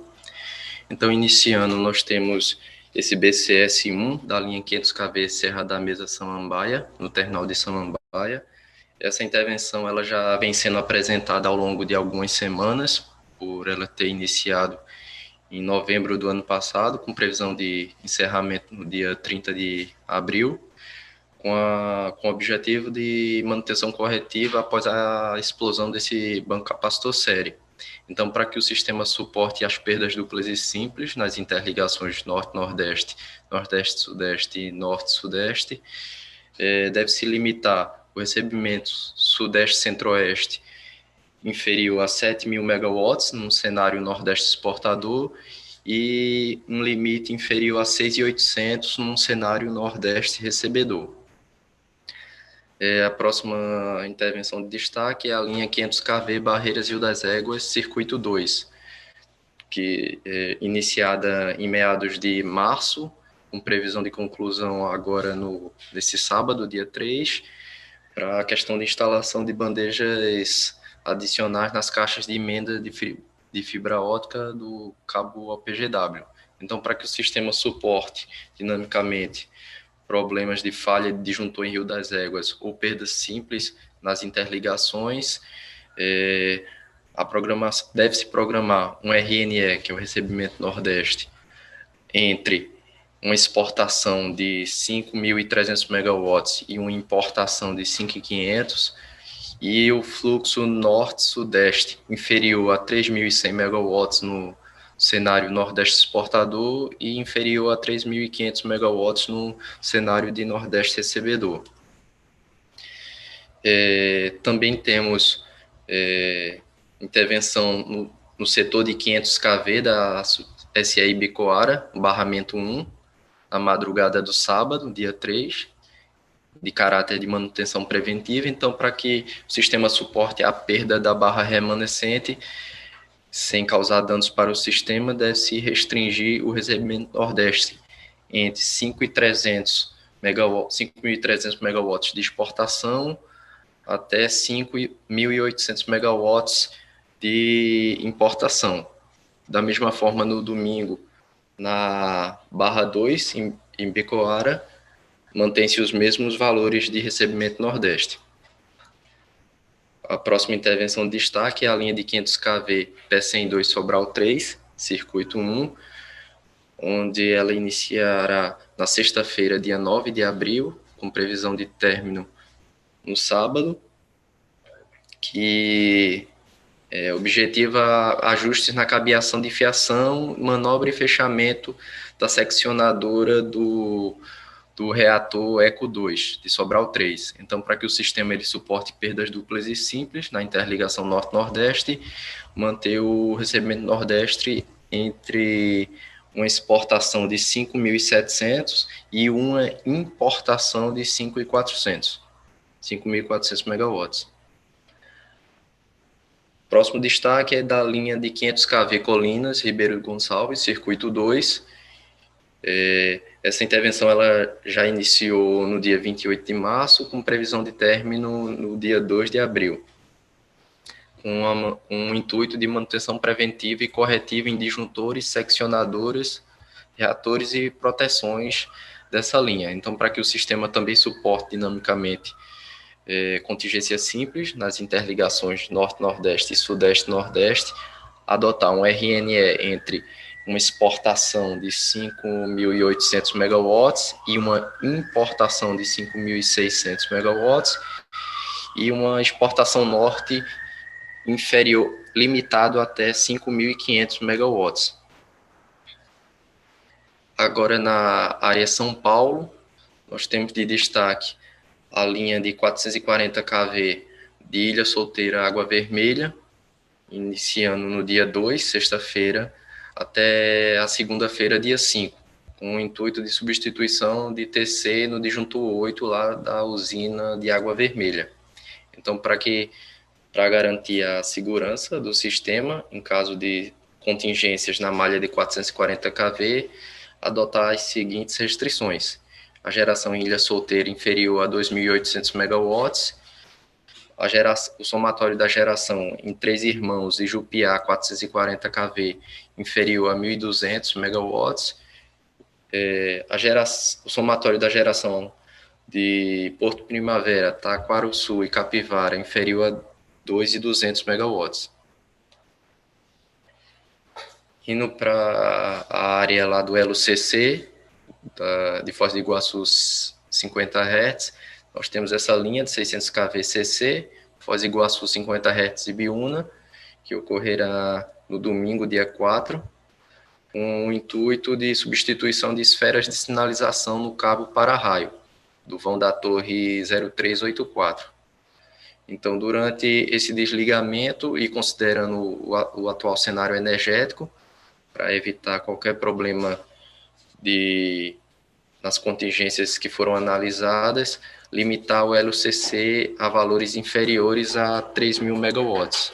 Então, iniciando, nós temos esse BCS1 da linha 500 kV Serra da Mesa Samambaia, no terminal de Samambaia. Essa intervenção ela já vem sendo apresentada ao longo de algumas semanas, por ela ter iniciado em novembro do ano passado, com previsão de encerramento no dia 30 de abril, com o objetivo de manutenção corretiva após a explosão desse banco capacitor série. Então, para que o sistema suporte as perdas duplas e simples nas interligações norte-nordeste, nordeste-sudeste e norte-sudeste, deve-se limitar o recebimento sudeste-centro-oeste inferior a 7.000 megawatts num cenário nordeste exportador e um limite inferior a 6.800 num cenário nordeste recebedor. A próxima intervenção de destaque é a linha 500 kV Barreiras Rio das Éguas, circuito 2, que é iniciada em meados de março, com previsão de conclusão agora nesse sábado, dia 3, para a questão de instalação de bandejas adicionais nas caixas de emenda de fibra ótica do cabo OPGW. Então, para que o sistema suporte dinamicamente problemas de falha de disjuntor em Rio das Éguas ou perdas simples nas interligações, deve-se programar um RNE, que é o recebimento nordeste, entre uma exportação de 5.300 megawatts e uma importação de 5.500, e o fluxo norte-sudeste inferior a 3.100 megawatts no cenário nordeste exportador e inferior a 3.500 megawatts no cenário de nordeste recebedor. Também temos intervenção no setor de 500 kV da SEI Bicoara, barramento 1, na madrugada do sábado, dia 3, de caráter de manutenção preventiva. Então, para que o sistema suporte a perda da barra remanescente sem causar danos para o sistema, deve-se restringir o recebimento nordeste entre 5.300 megawatts de exportação até 5.800 megawatts de importação. Da mesma forma, no domingo, na Barra 2, em Bicoara, mantém-se os mesmos valores de recebimento Nordeste. A próxima intervenção de destaque é a linha de 500 kV P102 Sobral 3, circuito 1, onde ela iniciará na sexta-feira, dia 9 de abril, com previsão de término no sábado, que objetiva ajustes na cabeação de fiação, manobra e fechamento da seccionadora do reator Eco 2, de Sobral 3. Então, para que o sistema ele suporte perdas duplas e simples na interligação Norte-Nordeste, manter o recebimento Nordeste entre uma exportação de 5.700 e uma importação de 5.400 megawatts. Próximo destaque é da linha de 500 kV Colinas, Ribeiro Gonçalves, circuito 2. Essa intervenção ela já iniciou no dia 28 de março, com previsão de término no dia 2 de abril, com um intuito de manutenção preventiva e corretiva em disjuntores, seccionadoras, reatores e proteções dessa linha. Então, para que o sistema também suporte dinamicamente contingência simples nas interligações Norte-Nordeste e Sudeste-Nordeste, adotar um RNE entre uma exportação de 5.800 megawatts e uma importação de 5.600 megawatts e uma exportação norte inferior, limitado até 5.500 megawatts. Agora, na área São Paulo, nós temos de destaque a linha de 440 kV de Ilha Solteira Água Vermelha, iniciando no dia 2, sexta-feira, até a segunda-feira, dia 5, com o intuito de substituição de TC no disjuntor 8 lá da usina de Água Vermelha. Então, para garantir a segurança do sistema, em caso de contingências na malha de 440 kV, adotar as seguintes restrições: a geração em Ilha Solteira inferior a 2.800 megawatts, o somatório da geração em Três Irmãos e Jupiá 440 kV inferior a 1.200 megawatts, o somatório da geração de Porto Primavera, Taquarussu e Capivara inferior a 2.200 megawatts. Indo para a área lá do LCC, de Foz do Iguaçu 50 Hz, nós temos essa linha de 600 kV CC, Foz do Iguaçu 50 Hz e Biúna, que ocorrerá no domingo, dia 4, com o intuito de substituição de esferas de sinalização no cabo para-raio, do vão da torre 0384. Então, durante esse desligamento e considerando o atual cenário energético, para evitar qualquer problema nas contingências que foram analisadas, limitar o LCC a valores inferiores a 3.000 megawatts.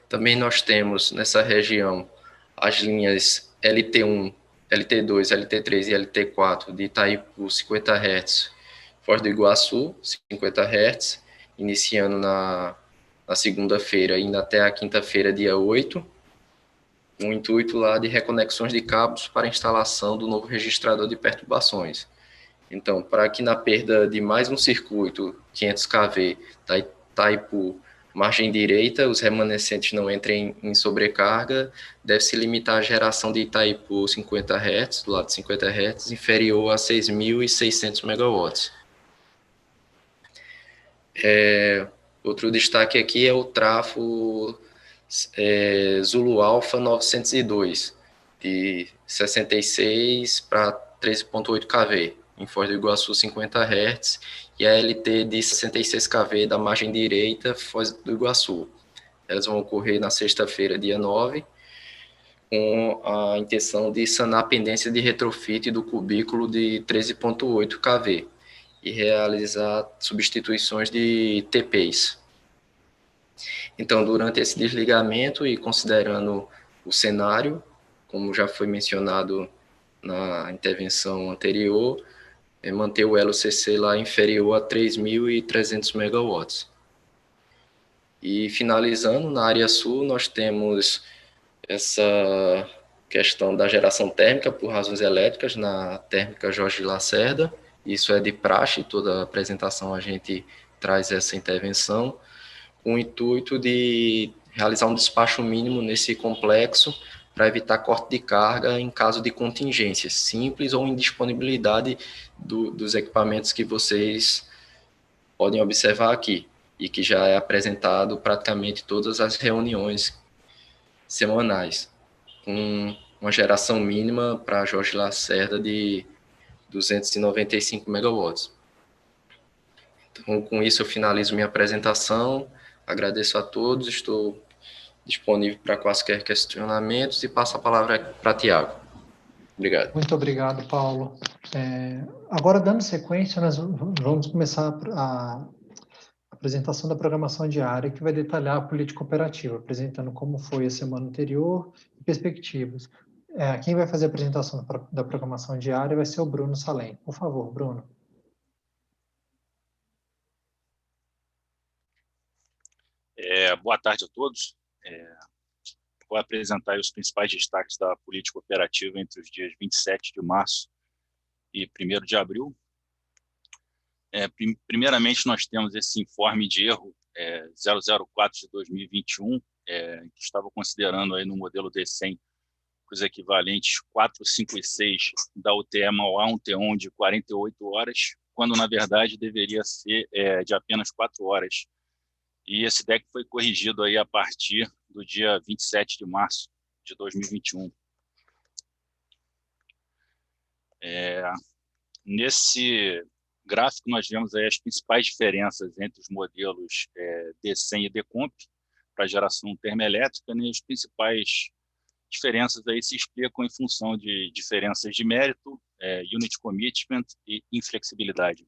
Também nós temos nessa região as linhas LT1, LT2, LT3 e LT4 de Itaipu 50 Hz, Foz do Iguaçu 50 Hz, iniciando na segunda-feira, indo até a quinta-feira, dia 8, um intuito lá de reconexões de cabos para instalação do novo registrador de perturbações. Então, para que na perda de mais um circuito 500 kV da Itaipu, margem direita, os remanescentes não entrem em sobrecarga, deve-se limitar a geração de Itaipu 50 Hz, do lado de 50 Hz, inferior a 6.600 megawatts. Outro destaque aqui é o trafo Zulu Alpha 902, de 66 para 13.8 kV, em Foz do Iguaçu 50 Hz, e a LT de 66 kV da margem direita, Foz do Iguaçu. Elas vão ocorrer na sexta-feira, dia 9, com a intenção de sanar a pendência de retrofit do cubículo de 13.8 kV e realizar substituições de TPs. Então, durante esse desligamento e considerando o cenário, como já foi mencionado na intervenção anterior, manter o elo CC lá inferior a 3.300 megawatts. E finalizando, na área sul, nós temos essa questão da geração térmica por razões elétricas na térmica Jorge Lacerda. Isso é de praxe, toda apresentação a gente traz essa intervenção, com o intuito de realizar um despacho mínimo nesse complexo para evitar corte de carga em caso de contingências simples ou indisponibilidade dos equipamentos que vocês podem observar aqui, e que já é apresentado praticamente todas as reuniões semanais, com uma geração mínima para Jorge Lacerda de 295 megawatts. Então, com isso eu finalizo minha apresentação, agradeço a todos, estou disponível para quaisquer questionamentos e passo a palavra para Tiago. Obrigado. Muito obrigado, Paulo. Agora, dando sequência, nós vamos começar a apresentação da programação diária, que vai detalhar a política operativa, apresentando como foi a semana anterior e perspectivas. Quem vai fazer a apresentação da programação diária vai ser o Bruno Salem. Por favor, Bruno. Boa tarde a todos. Vou apresentar os principais destaques da política operativa entre os dias 27 de março e 1º de abril. Primeiramente, nós temos esse informe de erro 004 de 2021, que estava considerando aí no modelo D100 os equivalentes 4, 5 e 6 da UTE Mauá, um TEON de 48 horas, quando, na verdade, deveria ser de apenas 4 horas. E esse DEC foi corrigido aí a partir do dia 27 de março de 2021. Nesse gráfico, nós vemos aí as principais diferenças entre os modelos D100 e DCOMP para geração termoelétrica, né? As principais diferenças aí se explicam em função de diferenças de mérito, unit commitment e inflexibilidade.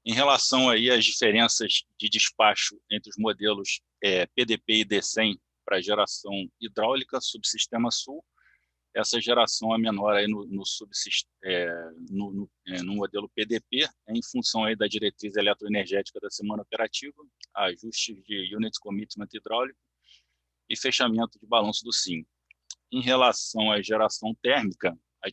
Em relação aí às diferenças de despacho entre os modelos PDP e D100 para geração hidráulica, subsistema sul, essa geração é menor aí no modelo PDP, em função aí da diretriz eletroenergética da semana operativa, ajustes de unit commitment hidráulico e fechamento de balanço do SIM. Em relação à geração térmica, a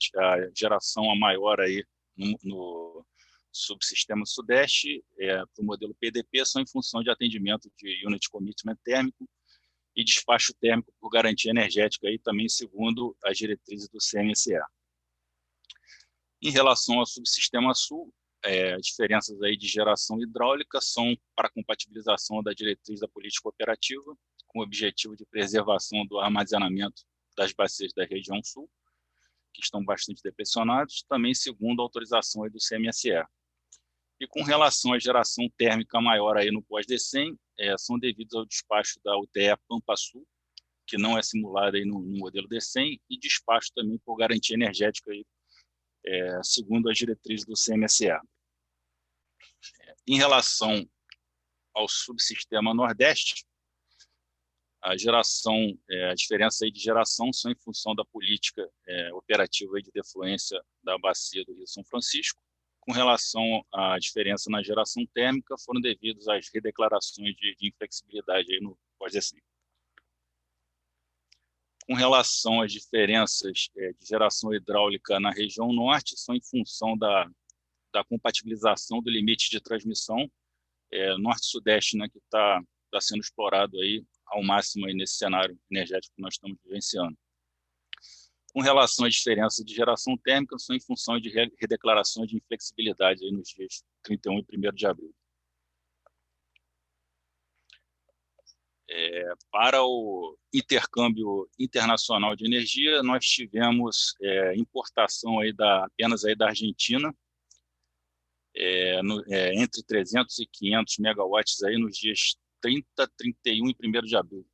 geração a maior aí no subsistema sudeste, para o modelo PDP, são em função de atendimento de unit commitment térmico e despacho térmico por garantia energética, aí também segundo as diretrizes do CMSE. Em relação ao subsistema sul, as diferenças aí de geração hidráulica são para compatibilização da diretriz da política operativa, com o objetivo de preservação do armazenamento das bacias da região sul, que estão bastante depressionados, também segundo a autorização aí do CMSE. E com relação à geração térmica maior aí no pós-D100, são devidos ao despacho da UTE Pampa Sul, que não é simulada aí no modelo D100, e despacho também por garantia energética, aí, segundo as diretrizes do CMSE. Em relação ao subsistema Nordeste, a diferença aí de geração são em função da política operativa aí de defluência da bacia do Rio São Francisco. Com relação à diferença na geração térmica, foram devidos às redeclarações de inflexibilidade aí no pós-D100. Com relação às diferenças de geração hidráulica na região norte, são em função da compatibilização do limite de transmissão norte-sudeste, né, que está sendo explorado aí ao máximo aí nesse cenário energético que nós estamos vivenciando. Com relação às diferenças de geração térmica, são em função de redeclarações de inflexibilidade aí nos dias 31 e 1º de abril. Para o intercâmbio internacional de energia, nós tivemos importação aí apenas aí da Argentina, entre 300 e 500 megawatts aí nos dias 30, 31 e 1º de abril.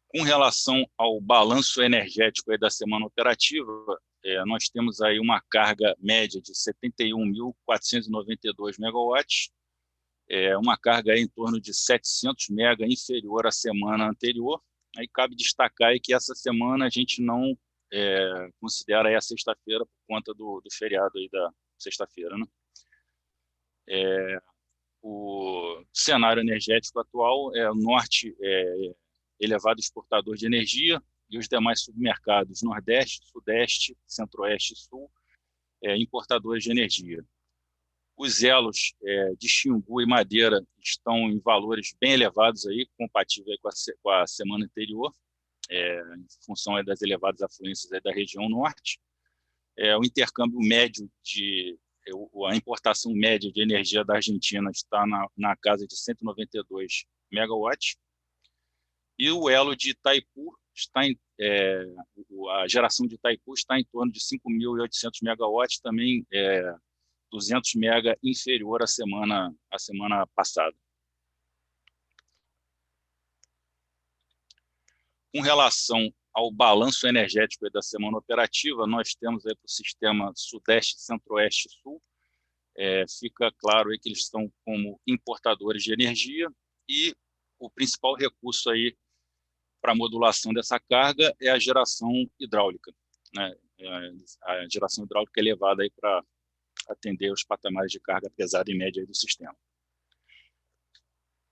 Com relação ao balanço energético aí da semana operativa, nós temos aí uma carga média de 71.492 megawatts, uma carga aí em torno de 700 mega inferior à semana anterior, Aí cabe destacar aí que essa semana a gente não considera aí a sexta-feira por conta do feriado aí da sexta-feira, né? O cenário energético atual é o norte elevado exportador de energia e os demais submercados nordeste, sudeste, centro-oeste e sul importadores de energia. Os elos de Xingu e Madeira estão em valores bem elevados aí, compatível aí com a semana anterior, em função aí das elevadas afluências aí da região norte. O intercâmbio médio a importação média de energia da Argentina está na casa de 192 megawatts. E o elo de Itaipu a geração de Itaipu está em torno de 5.800 megawatts, também 200 mega inferior à semana passada. Com relação ao balanço energético da semana operativa, nós temos aí para o sistema Sudeste, Centro-Oeste e Sul, fica claro aí que eles estão como importadores de energia e o principal recurso aí para a modulação dessa carga é a geração hidráulica, né? A geração hidráulica é levada aí para atender os patamares de carga pesada e média aí do sistema.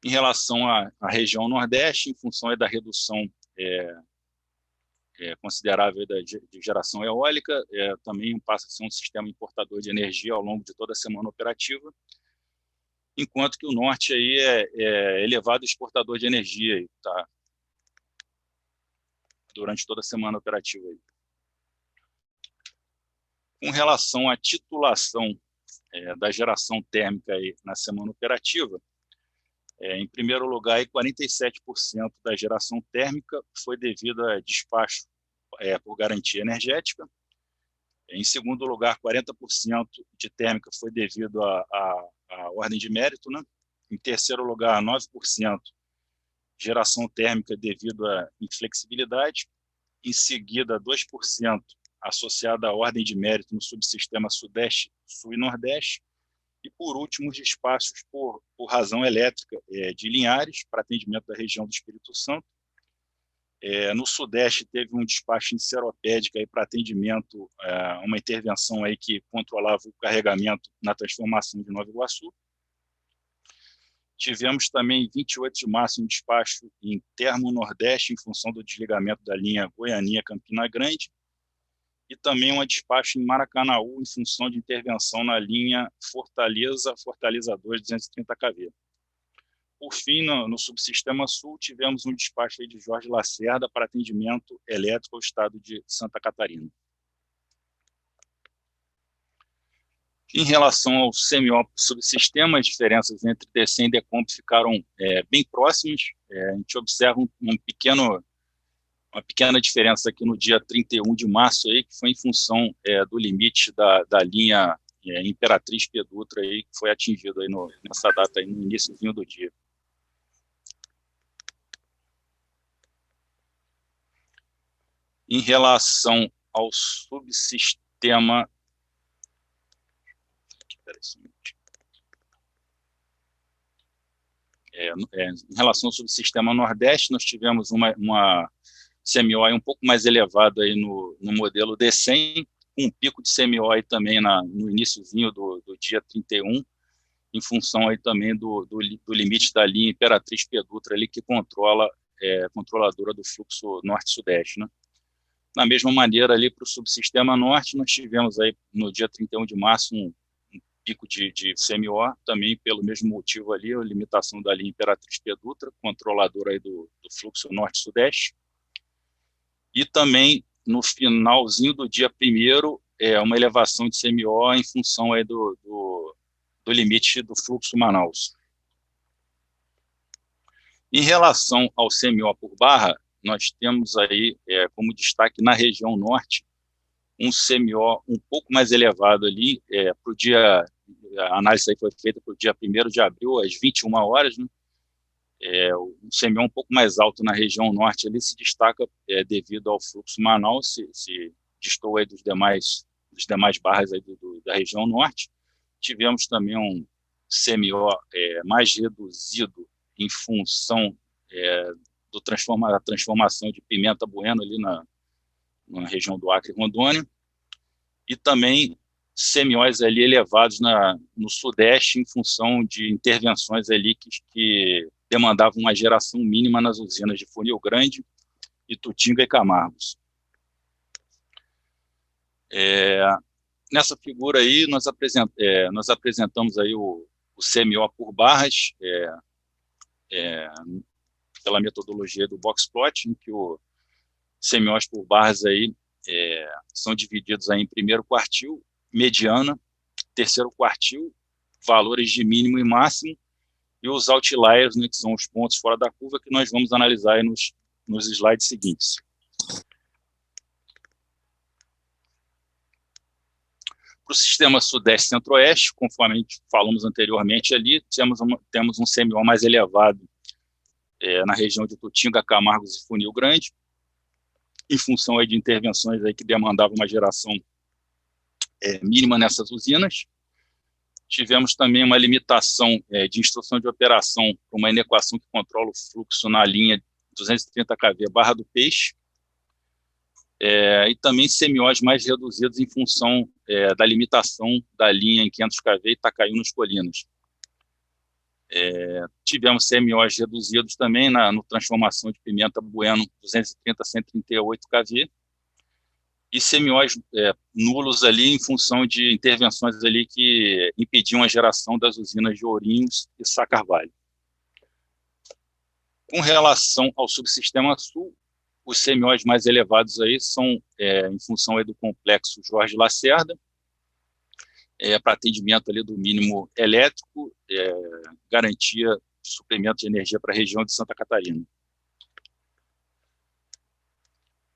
Em relação à região Nordeste, em função aí da redução considerável de geração eólica, também passa a ser um sistema importador de energia ao longo de toda a semana operativa, enquanto que o Norte aí é elevado exportador de energia, aí, tá? Durante toda a semana operativa. Aí. Com relação à titulação da geração térmica aí na semana operativa, em primeiro lugar, 47% da geração térmica foi devido a despacho por garantia energética. Em segundo lugar, 40% de térmica foi devido à ordem de mérito, né? Em terceiro lugar, 9% geração térmica devido à inflexibilidade. Em seguida, 2% associada à ordem de mérito no subsistema Sudeste, Sul e Nordeste. E, por último, os despachos por razão elétrica de Linhares, para atendimento da região do Espírito Santo. No Sudeste, teve um despacho em Seropédica para atendimento, uma intervenção aí que controlava o carregamento na transformação de Nova Iguaçu. Tivemos também, 28 de março, um despacho em Termo Nordeste, em função do desligamento da linha Goianinha-Campina Grande, e também um despacho em Maracanaú, em função de intervenção na linha Fortaleza 2, 230 kV. Por fim, no subsistema Sul, tivemos um despacho aí de Jorge Lacerda para atendimento elétrico ao estado de Santa Catarina. Em relação ao semi-op subsistema, as diferenças entre DC e Decomp ficaram bem próximas. A gente observa uma pequena diferença aqui no dia 31 de março, aí, que foi em função do limite da linha Imperatriz P. Dutra, aí, que foi atingido aí nessa data, aí, no iníciozinho do dia. Em relação ao subsistema... em relação ao subsistema Nordeste, nós tivemos uma CMO um pouco mais elevada aí no modelo D100, com um pico de CMO aí também no iniciozinho do dia 31, em função aí também do limite da linha Imperatriz P. Dutra, ali, que controladora do fluxo norte-sudeste, né? Da mesma maneira, ali para o subsistema norte, nós tivemos aí no dia 31 de março um pico de CMO, também pelo mesmo motivo ali, a limitação da linha Imperatriz P. Dutra, controladora aí do fluxo norte-sudeste. E também, no finalzinho do dia 1º, uma elevação de CMO em função aí do limite do fluxo Manaus. Em relação ao CMO por barra, nós temos aí, como destaque na região norte, um CMO um pouco mais elevado ali, para o dia, a análise aí foi feita para o dia 1º de abril, às 21 horas, né? O CMO um pouco mais alto na região norte ali se destaca devido ao fluxo Manaus, se distou aí dos demais barras aí da região norte. Tivemos também um CMO mais reduzido em função a transformação de pimenta bueno ali na região do Acre e Rondônia, e também semióis ali elevados no Sudeste em função de intervenções ali que demandavam uma geração mínima nas usinas de Funil Grande, Itutinga e Camargos. Nessa figura aí, nós apresentamos aí o CMO por barras, pela metodologia do boxplot, em que o CMOs por barras aí são divididos aí em primeiro quartil, mediana, terceiro quartil, valores de mínimo e máximo, e os outliers, né, que são os pontos fora da curva, que nós vamos analisar aí nos slides seguintes. Para o sistema Sudeste Centro-Oeste, conforme falamos anteriormente ali, temos um CMO mais elevado na região de Itutinga, Camargos e Funil Grande, em função aí de intervenções aí que demandavam uma geração mínima nessas usinas. Tivemos também uma limitação de instrução de operação para uma inequação que controla o fluxo na linha 230 kV Barra do Peixe, e também CMOs mais reduzidos em função da limitação da linha em 500 kV Itacaí nos Colinas. Tivemos CMOs reduzidos também no transformação de pimenta bueno 230 a 138 kV, e CMOs nulos ali em função de intervenções ali que impediam a geração das usinas de Ourinhos e Sá Carvalho. Com relação ao subsistema Sul, os CMOs mais elevados aí são em função aí do complexo Jorge Lacerda, para atendimento ali do mínimo elétrico, garantia de suprimento de energia para a região de Santa Catarina.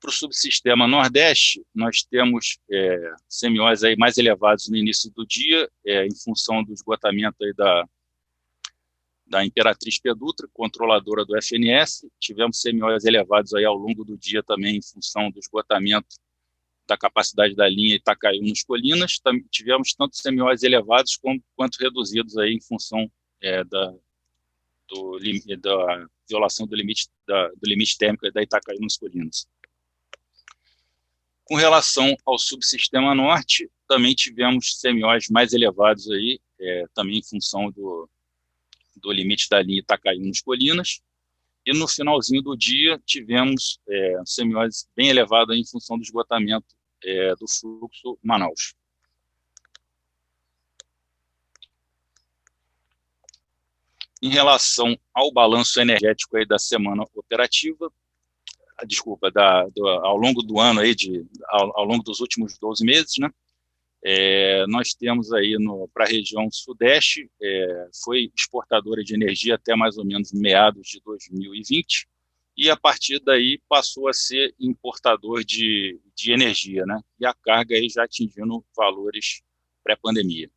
Para o subsistema Nordeste, nós temos CMOs aí mais elevados no início do dia, em função do esgotamento aí da Imperatriz Pedutra, controladora do FNS. Tivemos CMOs elevados aí ao longo do dia também, em função do esgotamento da capacidade da linha Itacaí nos Colinas. Tivemos tanto CMOs elevados quanto reduzidos aí em função da violação do limite térmico da Itacaí nos Colinas. Com relação ao subsistema Norte, também tivemos CMOs mais elevados aí, também em função do limite da linha Itacaí nos Colinas. E no finalzinho do dia tivemos CMOs bem elevados aí, em função do esgotamento do fluxo Manaus. Em relação ao balanço energético aí da semana operativa, ao longo do ano, ao longo dos últimos 12 meses, né, nós temos aí para a região Sudeste, foi exportadora de energia até mais ou menos meados de 2020, e a partir daí passou a ser importador de energia, né, e a carga aí já atingindo valores pré-pandemia.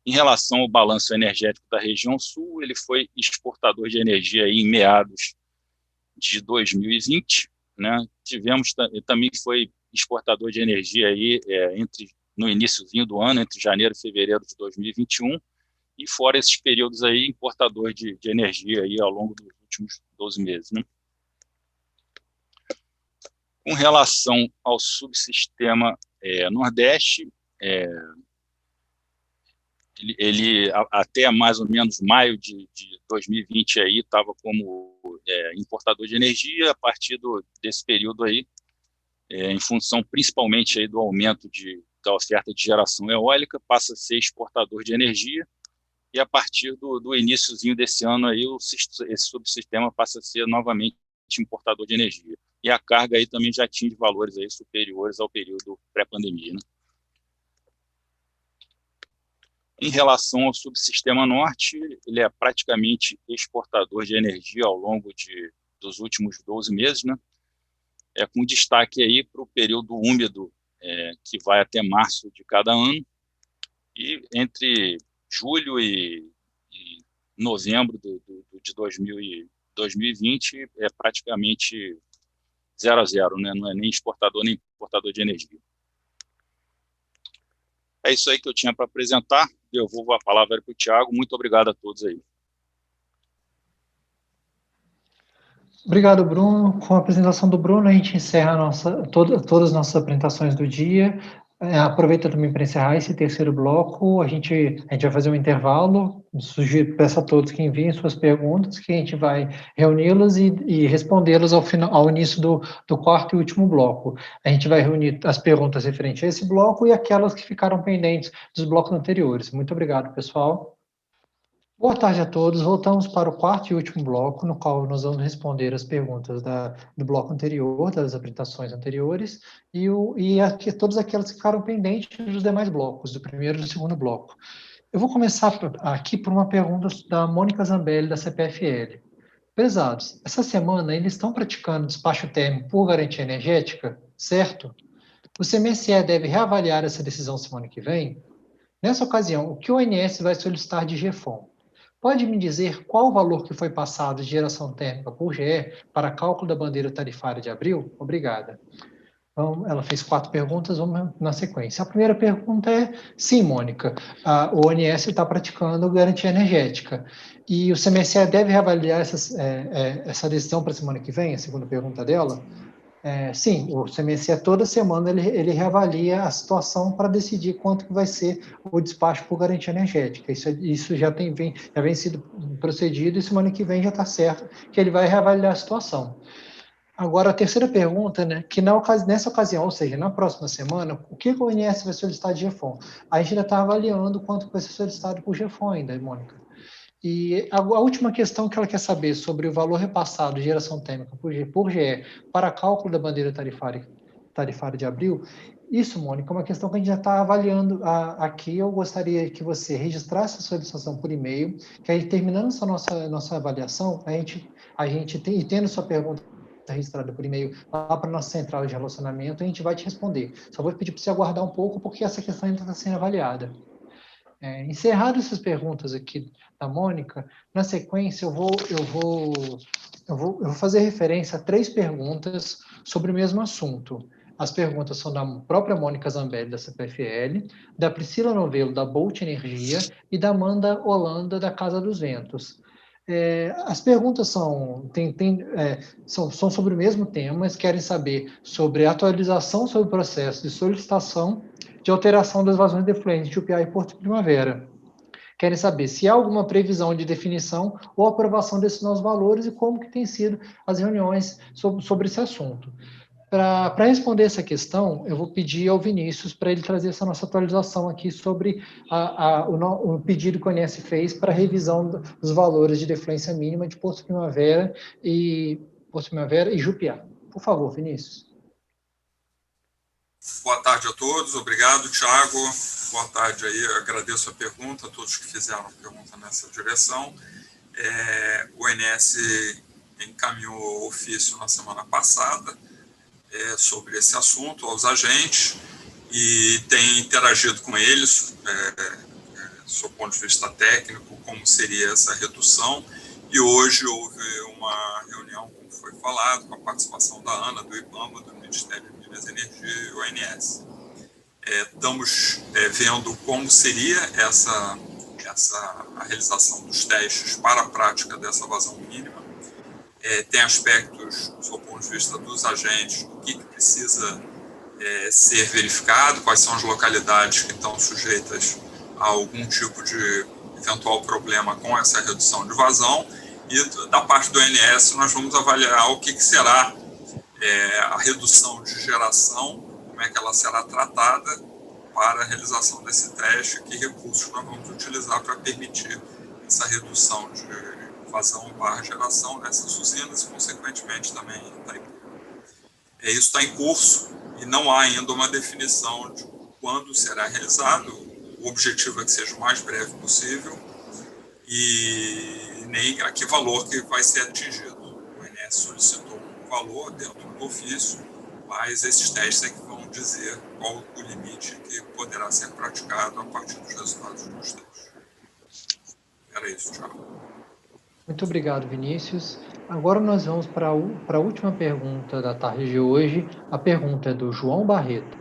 Em relação ao balanço energético da região Sul, ele foi exportador de energia aí em meados de 2020, né? Também foi exportador de energia aí no iniciozinho do ano, entre janeiro e fevereiro de 2021, e fora esses períodos aí, importador de energia aí ao longo dos últimos 12 meses, né? Com relação ao subsistema Nordeste, ele até mais ou menos maio de 2020 aí estava como importador de energia. A partir desse período aí, em função principalmente aí do aumento da oferta de geração eólica, passa a ser exportador de energia, e a partir do iniciozinho desse ano aí, esse subsistema passa a ser novamente importador de energia. E a carga aí também já atinge valores aí superiores ao período pré-pandemia, né? Em relação ao subsistema Norte, ele é praticamente exportador de energia ao longo dos últimos 12 meses, né? Com destaque aí para o período úmido, que vai até março de cada ano, e entre julho e novembro de 2020 é praticamente 0 a 0, né? Não é nem exportador nem importador de energia. É isso aí que eu tinha para apresentar. Eu vou a palavra para o Thiago. Muito obrigado a todos aí. Obrigado, Bruno. Com a apresentação do Bruno, a gente encerra todas as nossas apresentações do dia. Aproveita também para encerrar esse terceiro bloco. A gente vai fazer um intervalo. Peço a todos que enviem suas perguntas, que a gente vai reuni-las e respondê-las ao início do quarto e último bloco. A gente vai reunir as perguntas referentes a esse bloco e aquelas que ficaram pendentes dos blocos anteriores. Muito obrigado, pessoal. Boa tarde a todos. Voltamos para o quarto e último bloco, no qual nós vamos responder as perguntas do bloco anterior, das apresentações anteriores, todas aquelas que ficaram pendentes dos demais blocos, do primeiro e do segundo bloco. Eu vou começar aqui por uma pergunta da Mônica Zambelli, da CPFL. Prezados, essa semana eles estão praticando despacho térmico por garantia energética, certo? O CMSE deve reavaliar essa decisão semana que vem? Nessa ocasião, o que o ONS vai solicitar de GEFON? Pode me dizer qual o valor que foi passado de geração térmica por GE para cálculo da bandeira tarifária de abril? Obrigada. Então, ela fez 4 perguntas, vamos na sequência. A primeira pergunta é, sim, Mônica, o ONS está praticando garantia energética e o CMSE deve reavaliar essa decisão para a semana que vem, a segunda pergunta dela? Sim, o CMSE toda semana ele reavalia a situação para decidir quanto que vai ser o despacho por garantia energética. Isso já vem sido procedido e semana que vem já está certo que ele vai reavaliar a situação. Agora, a terceira pergunta, né, que nessa ocasião, ou seja, na próxima semana, o que o ONS vai solicitar de GEFON? A gente ainda está avaliando quanto vai ser solicitado por GEFON ainda, Mônica. E a última questão que ela quer saber sobre o valor repassado de geração térmica por GE para cálculo da bandeira tarifária de abril, isso, Mônica, é uma questão que a gente já está avaliando aqui. Eu gostaria que você registrasse a solicitação por e-mail, que aí, terminando essa nossa avaliação, e tendo sua pergunta registrada por e-mail lá para a nossa central de relacionamento, a gente vai te responder. Só vou pedir para você aguardar um pouco, porque essa questão ainda está sendo avaliada. Encerradas essas perguntas aqui da Mônica, na sequência eu vou fazer referência a 3 perguntas sobre o mesmo assunto. As perguntas são da própria Mônica Zambelli, da CPFL, da Priscila Novelo, da Bolt Energia, e da Amanda Holanda, da Casa dos Ventos. As perguntas são sobre o mesmo tema, mas querem saber sobre a atualização sobre o processo de solicitação de alteração das vazões de efluentes de Jupiá e Porto Primavera. Querem saber se há alguma previsão de definição ou aprovação desses novos valores e como que tem sido as reuniões sobre esse assunto. Para responder essa questão, eu vou pedir ao Vinícius para ele trazer essa nossa atualização aqui sobre o pedido que o ONS fez para a revisão dos valores de defluência mínima de Porto Primavera e Jupiá. Por favor, Vinícius. Boa tarde a todos, obrigado, Thiago. Boa tarde aí, eu agradeço a pergunta, a todos que fizeram a pergunta nessa direção. O ONS encaminhou ofício na semana passada sobre esse assunto aos agentes e tem interagido com eles, sob o ponto de vista técnico, como seria essa redução. E hoje houve uma reunião, como foi falado, com a participação da ANA, do IBAMA, do Ministério de Minas e Energia e o ONS. Estamos vendo como seria a realização dos testes para a prática dessa vazão mínima. Tem aspectos, do ponto de vista dos agentes, o que precisa ser verificado, quais são as localidades que estão sujeitas a algum tipo de eventual problema com essa redução de vazão. E da parte do ONS, nós vamos avaliar o que será a redução de geração, como é que ela será tratada para a realização desse teste, que recursos nós vamos utilizar para permitir essa redução de vazão / geração nessas usinas e, consequentemente, também em Itaipu. Isso está em curso e não há ainda uma definição de quando será realizado. O objetivo é que seja o mais breve possível e nem a que valor que vai ser atingido. O ONS solicitou um valor dentro do ofício, mas esses testes é que vão dizer qual o limite que poderá ser praticado a partir dos resultados dos testes. Era isso, Thiago. Muito obrigado, Vinícius. Agora nós vamos para a última pergunta da tarde de hoje. A pergunta é do João Barreto.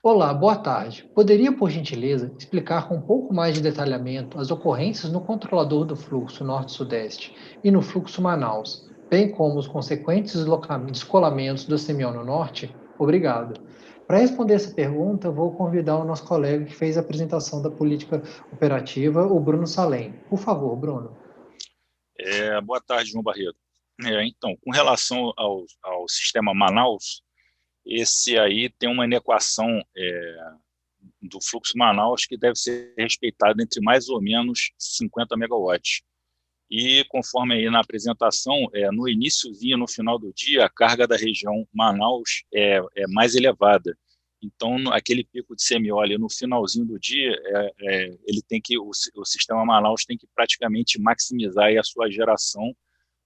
Olá, boa tarde. Poderia, por gentileza, explicar com um pouco mais de detalhamento as ocorrências no controlador do fluxo norte-sudeste e no fluxo Manaus? bem como os consequentes descolamentos do semiônio norte? Obrigado. Para responder essa pergunta, eu vou convidar o nosso colega que fez a apresentação da política operativa, o Bruno Salem. Por favor, Bruno. Boa tarde, João Barreto. Então, com relação ao sistema Manaus, esse aí tem uma inequação do fluxo Manaus que deve ser respeitada entre mais ou menos 50 megawatts. E conforme aí na apresentação, no iniciozinho, no final do dia, a carga da região Manaus é mais elevada. Então, aquele pico de semióleo no finalzinho do dia, o sistema Manaus tem que praticamente maximizar aí a sua geração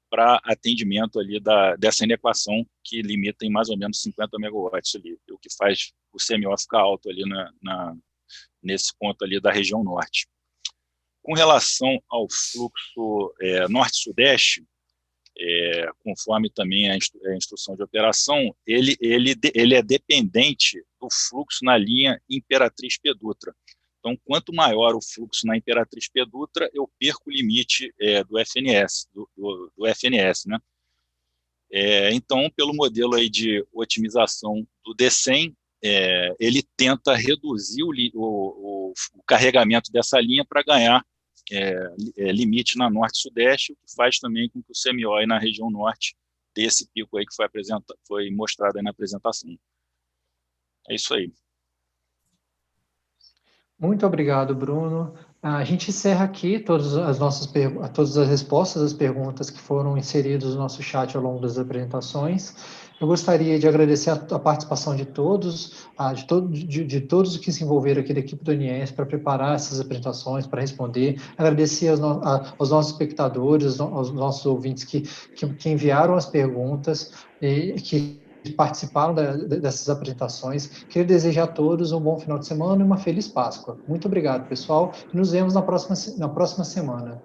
para atendimento ali dessa inequação que limita em mais ou menos 50 megawatts ali, o que faz o semióleo ficar alto ali nesse ponto ali da região norte. Com relação ao fluxo norte-sudeste, conforme também a instrução de operação, ele é dependente do fluxo na linha Imperatriz P-Dutra. Então, quanto maior o fluxo na Imperatriz P-Dutra, eu perco o limite do FNS, do FNS, né? Então, pelo modelo aí de otimização do DECEM, ele tenta reduzir o carregamento dessa linha para ganhar limite na norte-sudeste, o que faz também com que o CMO na região norte dê esse pico aí que foi mostrado aí na apresentação. É isso aí. Muito obrigado, Bruno. A gente encerra aqui todas as respostas às perguntas que foram inseridas no nosso chat ao longo das apresentações. Eu gostaria de agradecer a participação de todos, de todos que se envolveram aqui da equipe do ONS para preparar essas apresentações, para responder. Agradecer aos nossos espectadores, aos nossos ouvintes que enviaram as perguntas e que participaram dessas apresentações. Queria desejar a todos um bom final de semana e uma feliz Páscoa. Muito obrigado, pessoal, e nos vemos na próxima semana.